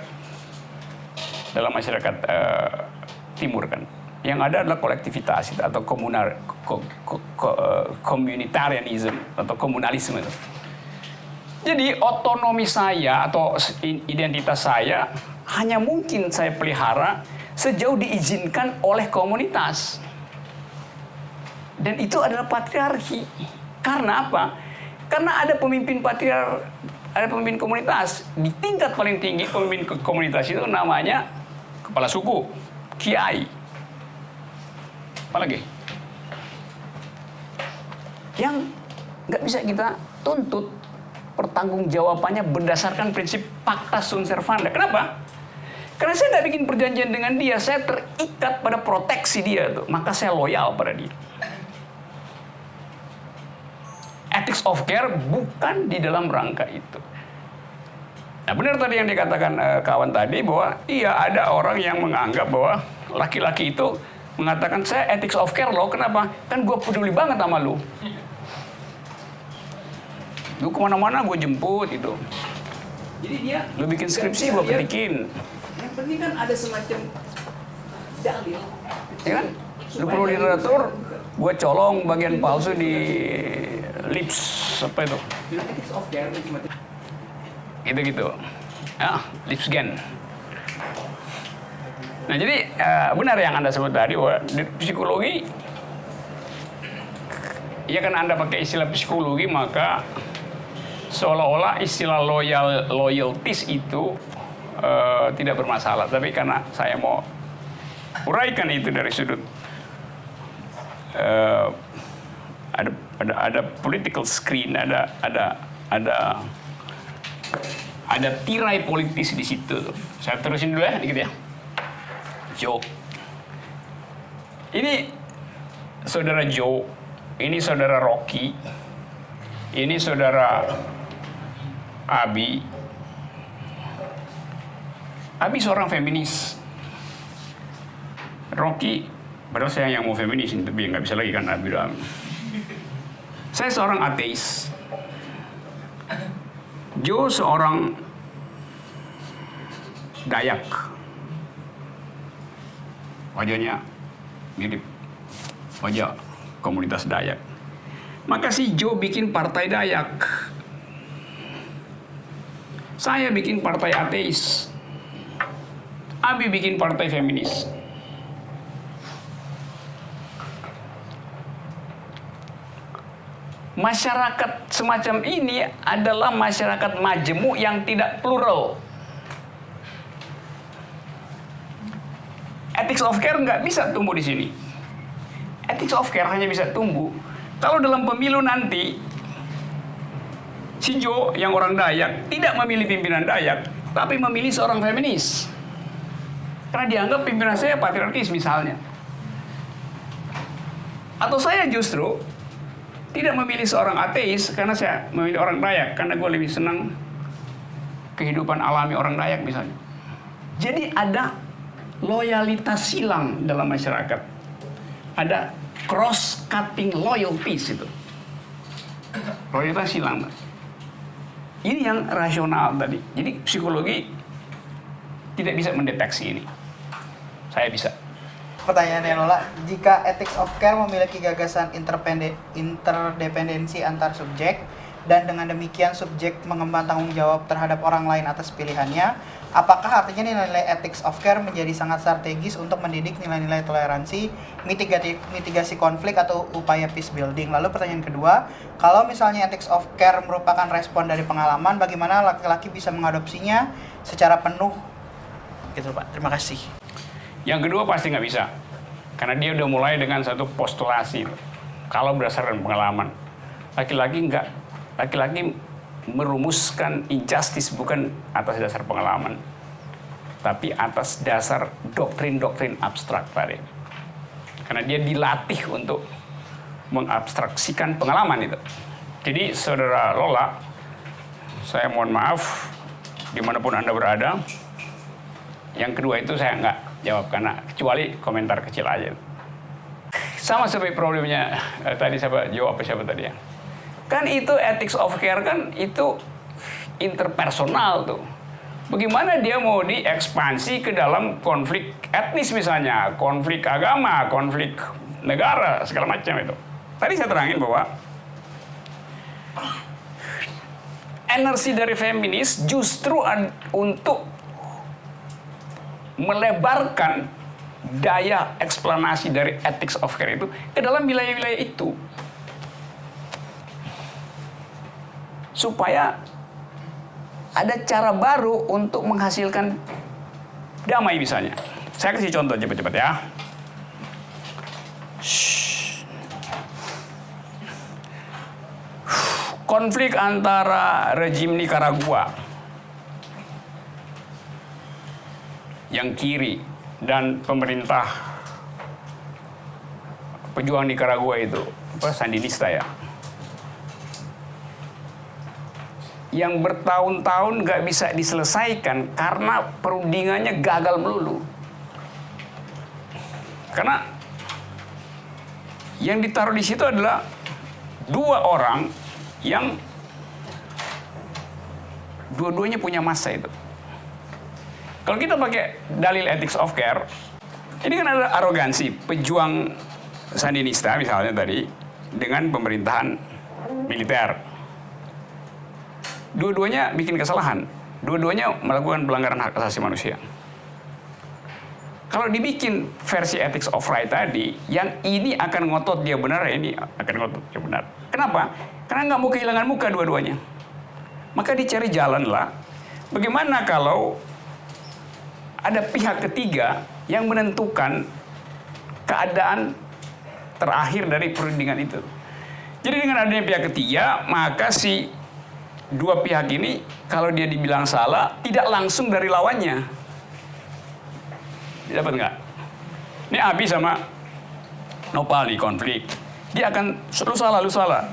Dalam masyarakat Timur kan, yang ada adalah kolektivitas atau komunitarianisme atau komunalisme itu. Jadi otonomi saya atau identitas saya hanya mungkin saya pelihara sejauh diizinkan oleh komunitas. Dan itu adalah patriarki. Karena apa? Karena ada pemimpin ada pemimpin komunitas. Di tingkat paling tinggi pemimpin komunitas itu namanya kepala suku, kiai. Apalagi? Yang nggak bisa kita tuntut pertanggungjawabannya berdasarkan prinsip pacta sunt servanda. Kenapa? Karena saya nggak bikin perjanjian dengan dia, saya terikat pada proteksi dia tuh, maka saya loyal pada dia. Ethics of care bukan di dalam rangka itu. Nah, benar tadi yang dikatakan kawan tadi bahwa iya ada orang yang menganggap bahwa laki-laki itu mengatakan saya ethics of care loh, kenapa? Kan gue peduli banget sama lu. Lu kemana-mana gue jemput itu. Jadi dia, lu bikin skripsi gue petikin. Yang penting kan ada semacam dalil. Ya kan? Lu perlu literatur, gue colong bagian palsu di lips apa itu? Ethics of care gitu-gitu. Ya, lips gen. Nah, jadi benar yang Anda sebut tadi bahwa di psikologi ya kan Anda pakai istilah psikologi maka seolah-olah istilah loyalties itu tidak bermasalah, tapi karena saya mau uraikan itu dari sudut ada political screen, ada tirai politis di situ. Saya terusin dulu ya, dikit ya. Joe. Ini saudara Joe, ini saudara Rocky, ini saudara Abi. Abi seorang feminis. Rocky, padahal saya yang mau feminis, tapi nggak bisa lagi kan Abi udah. Saya seorang ateis. Joe seorang Dayak. Wajahnya mirip wajah komunitas Dayak. Maka si Joe bikin partai Dayak. Saya bikin partai ateis. Abi bikin partai feminis. Masyarakat semacam ini adalah masyarakat majemuk yang tidak plural. Ethics of care nggak bisa tumbuh di sini. Ethics of care hanya bisa tumbuh kalau dalam pemilu nanti si Joe yang orang Dayak tidak memilih pimpinan Dayak, tapi memilih seorang feminis. Karena dianggap pimpinan saya patriarkis misalnya. Atau saya justru tidak memilih seorang ateis karena saya memilih orang Dayak, karena gue lebih senang kehidupan alami orang Dayak misalnya. Jadi ada loyalitas silang dalam masyarakat. Ada cross-cutting loyalties itu. Loyalitas silang. Ini yang rasional tadi. Jadi psikologi tidak bisa mendeteksi ini. Saya bisa. Pertanyaannya Lola, jika ethics of care memiliki gagasan interdependensi antar subjek dan dengan demikian subjek mengemban tanggung jawab terhadap orang lain atas pilihannya, apakah artinya nilai-nilai ethics of care menjadi sangat strategis untuk mendidik nilai-nilai toleransi, mitigasi konflik atau upaya peace building? Lalu pertanyaan kedua, kalau misalnya ethics of care merupakan respon dari pengalaman, bagaimana laki-laki bisa mengadopsinya secara penuh? Gitu Pak, terima kasih. Yang kedua pasti nggak bisa, karena dia udah mulai dengan satu postulasi. Kalau berdasarkan pengalaman, laki-laki merumuskan injustice bukan atas dasar pengalaman, tapi atas dasar doktrin-doktrin abstrak tadi. Karena dia dilatih untuk mengabstraksikan pengalaman itu. Jadi saudara Lola, saya mohon maaf dimanapun Anda berada. Yang kedua itu saya nggak jawab karena kecuali komentar kecil aja. Sama seperti problemnya tadi siapa tadi ya. Kan itu ethics of care kan itu interpersonal tuh. Bagaimana dia mau diekspansi ke dalam konflik etnis misalnya, konflik agama, konflik negara, segala macam itu. Tadi saya terangin bahwa energi dari feminis justru untuk melebarkan daya eksplanasi dari ethics of care itu ke dalam wilayah-wilayah itu. Supaya ada cara baru untuk menghasilkan damai misalnya. Saya kasih contoh cepat-cepat ya. Konflik antara rejim Nicaragua yang kiri dan pemerintah pejuang Nicaragua itu, Sandinista ya, yang bertahun-tahun nggak bisa diselesaikan karena perundingannya gagal melulu. Karena yang ditaruh di situ adalah dua orang yang dua-duanya punya massa itu. Kalau kita pakai dalil ethics of care, ini kan ada arogansi pejuang Sandinista misalnya tadi dengan pemerintahan militer. Dua-duanya bikin kesalahan, dua-duanya melakukan pelanggaran hak asasi manusia. Kalau dibikin versi ethics of right tadi, yang ini akan ngotot dia benar, ini akan ngotot dia benar. Kenapa? Karena nggak mau kehilangan muka dua-duanya. Maka dicari jalan lah. Bagaimana kalau ada pihak ketiga yang menentukan keadaan terakhir dari perundingan itu. Jadi dengan adanya pihak ketiga, maka si dua pihak ini kalau dia dibilang salah, tidak langsung dari lawannya. Dapat nggak? Ini Abi sama Nopal di konflik. Dia akan, lu salah.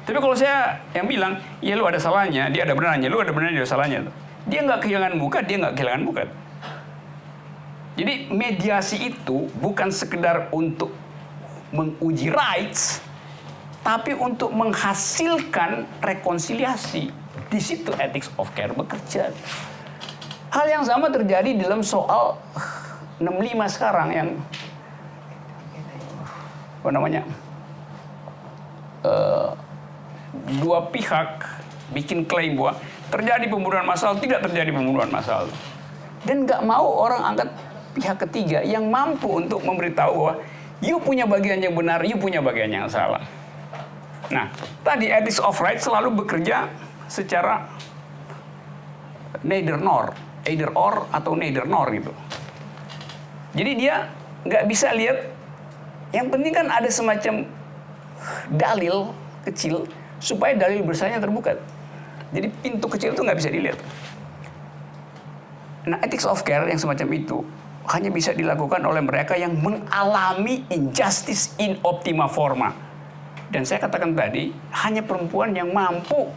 Tapi kalau saya yang bilang, ya lu ada salahnya, dia ada benarnya, lu ada benarnya, dia ada salahnya. Dia nggak kehilangan muka, dia nggak kehilangan muka. Jadi mediasi itu bukan sekedar untuk menguji rights, tapi untuk menghasilkan rekonsiliasi. Di situ ethics of care bekerja. Hal yang sama terjadi dalam soal 65 sekarang yang apa namanya, dua pihak bikin klaim bahwa terjadi pembunuhan massal, tidak terjadi pembunuhan massal. Dan nggak mau orang angkat pihak ketiga yang mampu untuk memberitahu bahwa you punya bagian yang benar, you punya bagian yang salah. Nah, tadi ethics of right selalu bekerja secara neither nor, either or atau neither nor gitu. Jadi dia nggak bisa lihat, yang penting kan ada semacam dalil kecil supaya dalil besarnya terbuka. Jadi pintu kecil itu nggak bisa dilihat. Nah, ethics of care yang semacam itu hanya bisa dilakukan oleh mereka yang mengalami injustice in optima forma. Dan saya katakan tadi, hanya perempuan yang mampu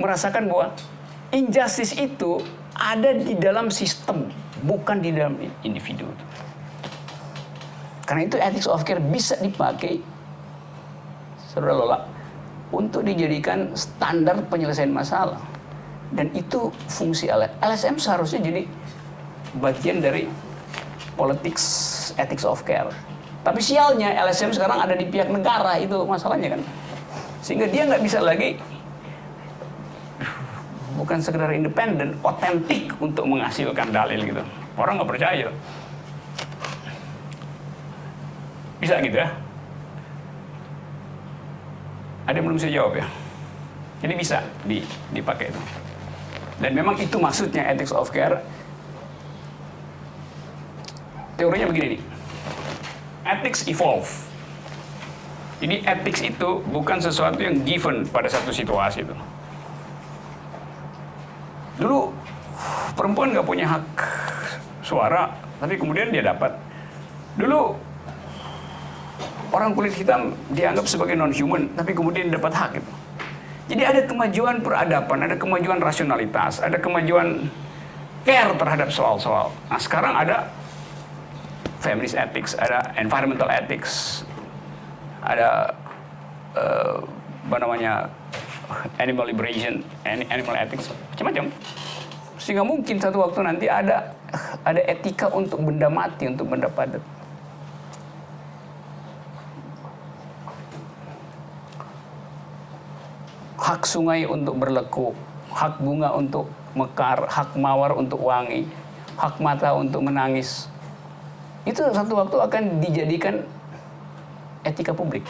merasakan bahwa injustice itu ada di dalam sistem, bukan di dalam individu. Karena itu ethics of care bisa dipakai, Saudara Lola, untuk dijadikan standar penyelesaian masalah. Dan itu fungsi LSM seharusnya jadi bagian dari politics ethics of care. Tapi sialnya LSM sekarang ada di pihak negara, itu masalahnya kan. Sehingga dia nggak bisa lagi bukan sekedar independen, otentik untuk menghasilkan dalil gitu. Orang nggak percaya. Bisa gitu ya? Ada yang belum saya jawab ya? Jadi bisa dipakai itu. Dan memang itu maksudnya ethics of care. Teorinya begini nih. Ethics evolve. Jadi ethics itu bukan sesuatu yang given pada satu situasi itu. Dulu perempuan nggak punya hak suara, tapi kemudian dia dapat. Dulu orang kulit hitam dianggap sebagai non-human, tapi kemudian dapat hak itu. Jadi ada kemajuan peradaban, ada kemajuan rasionalitas, ada kemajuan care terhadap soal-soal. Nah sekarang ada feminist ethics, ada environmental ethics, ada animal liberation, animal ethics, macam-macam. Sehingga mungkin satu waktu nanti ada etika untuk benda mati, untuk benda padat. Hak sungai untuk berlekuk, hak bunga untuk mekar, hak mawar untuk wangi, hak mata untuk menangis. Itu satu waktu akan dijadikan etika publik.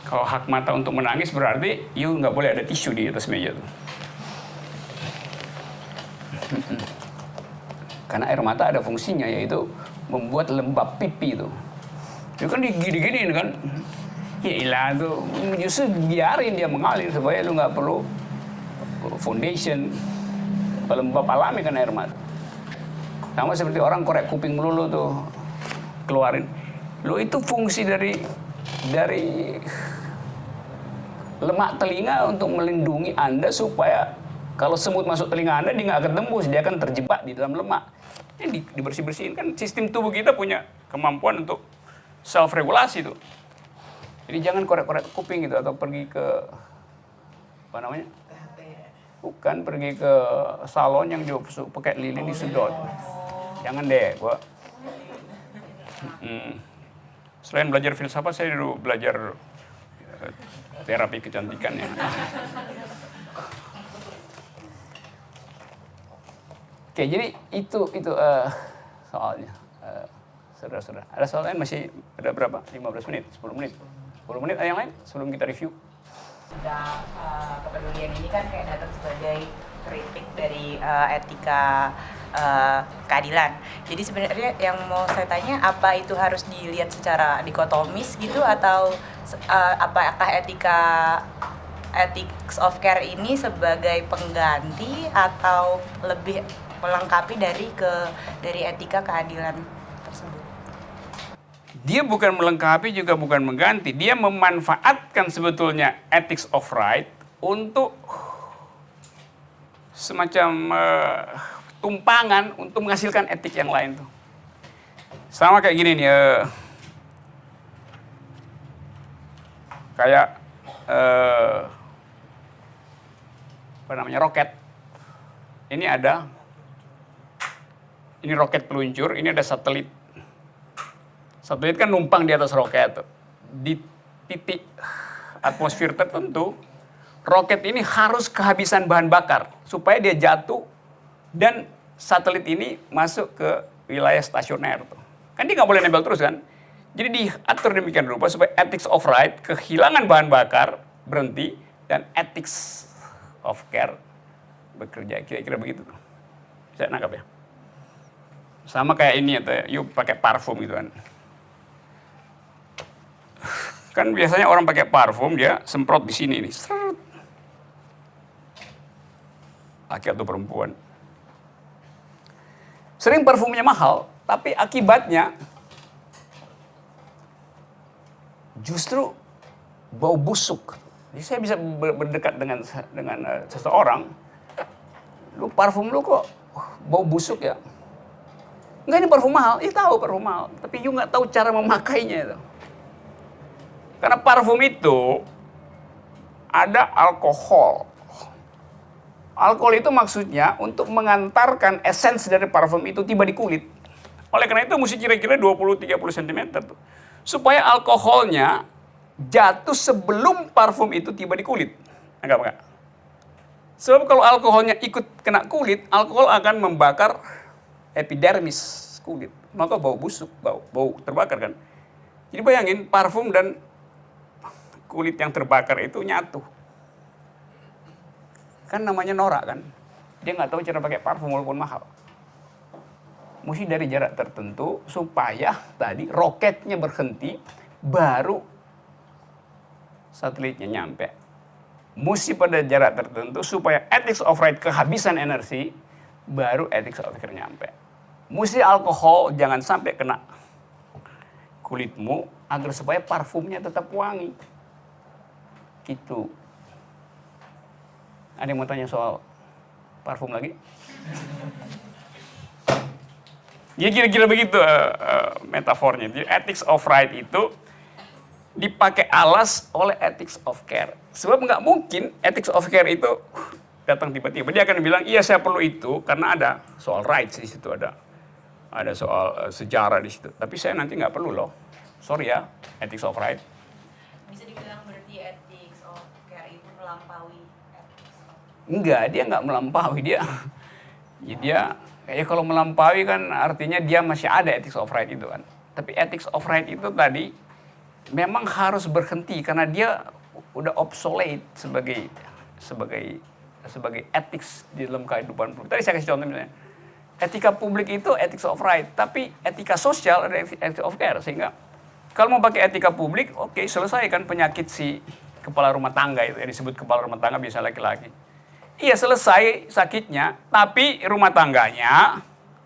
Kalau hak mata untuk menangis berarti you nggak boleh ada tisu di atas meja tuh. Karena air mata ada fungsinya, yaitu membuat lembab pipi itu. Itu kan digini-gini kan. Ya ilah tuh, justru biarin dia mengalir supaya lu nggak perlu foundation, pelembab alami kan air mata. Sama seperti orang korek kuping melulu tuh, keluarin. Lu itu fungsi dari lemak telinga untuk melindungi Anda supaya kalau semut masuk telinga Anda dia nggak akan tembus, dia akan terjebak di dalam lemak. Ini dibersih-bersihin kan, sistem tubuh kita punya kemampuan untuk self regulasi tuh. Jadi jangan korek-korek kuping gitu atau pergi ke apa namanya? Bukan pergi ke salon yang pakai lilin disedot. Jangan deh, gua. Selain belajar filsafat, saya dulu belajar terapi kecantikan ya. Oke, jadi itu soalnya. Saudara-saudara, ada soal lain masih ada berapa? 15 menit, 10 menit. 10 menit ada yang lain sebelum kita review. Kepedulian ini kan kayak datang sebagai kritik dari etika keadilan. Jadi sebenarnya yang mau saya tanya, apa itu harus dilihat secara dikotomis gitu, atau apakah ethics of care ini sebagai pengganti atau lebih melengkapi dari etika keadilan tersebut? Dia bukan melengkapi juga bukan mengganti. Dia memanfaatkan sebetulnya ethics of right untuk semacam tumpangan untuk menghasilkan etik yang lain tuh. Sama kayak gini nih, kayak apa namanya, roket. Ini roket peluncur, ini ada satelit. Satelit kan numpang di atas roket. Di titik atmosfer tertentu, roket ini harus kehabisan bahan bakar supaya dia jatuh dan satelit ini masuk ke wilayah stasioner. Kan dia nggak boleh nempel terus kan. Jadi diatur demikian rupa supaya ethics of right, kehilangan bahan bakar, berhenti, dan ethics of care bekerja. Kira-kira begitu. Bisa nangkap ya? Sama kayak ini, yuk pakai parfum gitu kan. Kan biasanya orang pakai parfum, dia semprot di sini nih. Seret. Laki atau perempuan. Sering parfumnya mahal, tapi akibatnya justru bau busuk. Jadi saya bisa berdekat dengan seseorang, lu parfum lu kok bau busuk ya? Enggak, ini parfum mahal. Tahu parfum mahal, tapi you nggak tahu cara memakainya itu. Karena parfum itu ada alkohol. Alkohol itu maksudnya untuk mengantarkan esens dari parfum itu tiba di kulit. Oleh karena itu mesti kira-kira 20-30 cm tuh. Supaya alkoholnya jatuh sebelum parfum itu tiba di kulit. Enggak. Sebab kalau alkoholnya ikut kena kulit, alkohol akan membakar epidermis kulit. Maka bau busuk, bau terbakar kan. Jadi bayangin parfum dan kulit yang terbakar itu nyatu. Kan namanya norak kan. Dia nggak tahu cara pakai parfum walaupun mahal. Mesti dari jarak tertentu supaya tadi roketnya berhenti, baru satelitnya nyampe. Mesti pada jarak tertentu supaya ethics of right kehabisan energi, baru ethics of care nyampe. Mesti alkohol jangan sampai kena kulitmu agar supaya parfumnya tetap wangi. Gitu. Ada yang mau tanya soal parfum lagi? Ya kira-kira begitu metafornya. Jadi ethics of right itu dipakai alas oleh ethics of care. Sebab nggak mungkin ethics of care itu datang tiba-tiba. Dia akan bilang, iya saya perlu itu karena ada soal rights di situ, ada soal sejarah di situ. Tapi saya nanti nggak perlu loh. Sorry ya, ethics of right. Bisa dibilang berarti ethics of care itu melampaui ethics of... Enggak, dia nggak melampaui. Dia kalau melampaui kan artinya dia masih ada ethics of right itu kan. Tapi ethics of right itu tadi memang harus berhenti karena dia udah obsolete sebagai ethics di dalam kehidupan publik. Tadi saya kasih contoh misalnya, etika publik itu ethics of right, tapi etika sosial ada ethics of care. Sehingga kalau mau pakai etika publik, oke, selesaikan penyakit si kepala rumah tangga itu, yang disebut kepala rumah tangga biasa laki-laki. Iya, selesai sakitnya, tapi rumah tangganya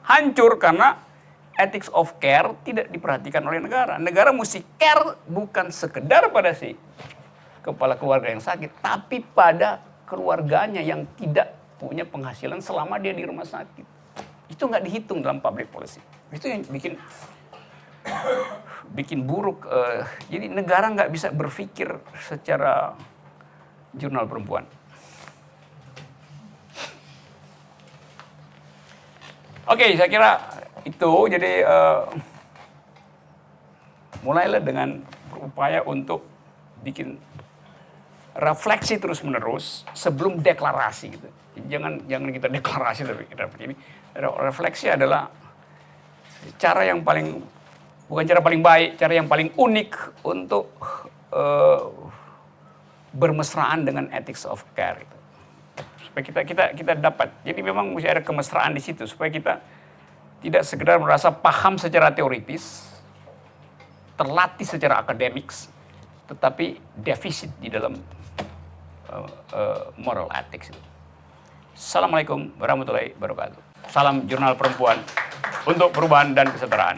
hancur karena ethics of care tidak diperhatikan oleh negara. Negara mesti care bukan sekedar pada si kepala keluarga yang sakit, tapi pada keluarganya yang tidak punya penghasilan selama dia di rumah sakit. Itu nggak dihitung dalam public policy. Itu yang bikin buruk. Jadi negara nggak bisa berpikir secara jurnal perempuan. Oke, saya kira itu. Jadi mulailah dengan berupaya untuk bikin refleksi terus-menerus sebelum deklarasi gitu. Jangan kita deklarasi, tapi kita begini. Refleksi adalah cara yang bukan cara paling baik, cara yang paling unik untuk bermesraan dengan ethics of care gitu. Supaya kita dapat. Jadi memang mesti ada kemesraan di situ supaya kita tidak sekedar merasa paham secara teoritis, terlatih secara akademiks, tetapi defisit di dalam moral ethics itu. Assalamualaikum warahmatullahi wabarakatuh. Salam Jurnal Perempuan untuk perubahan dan kesetaraan.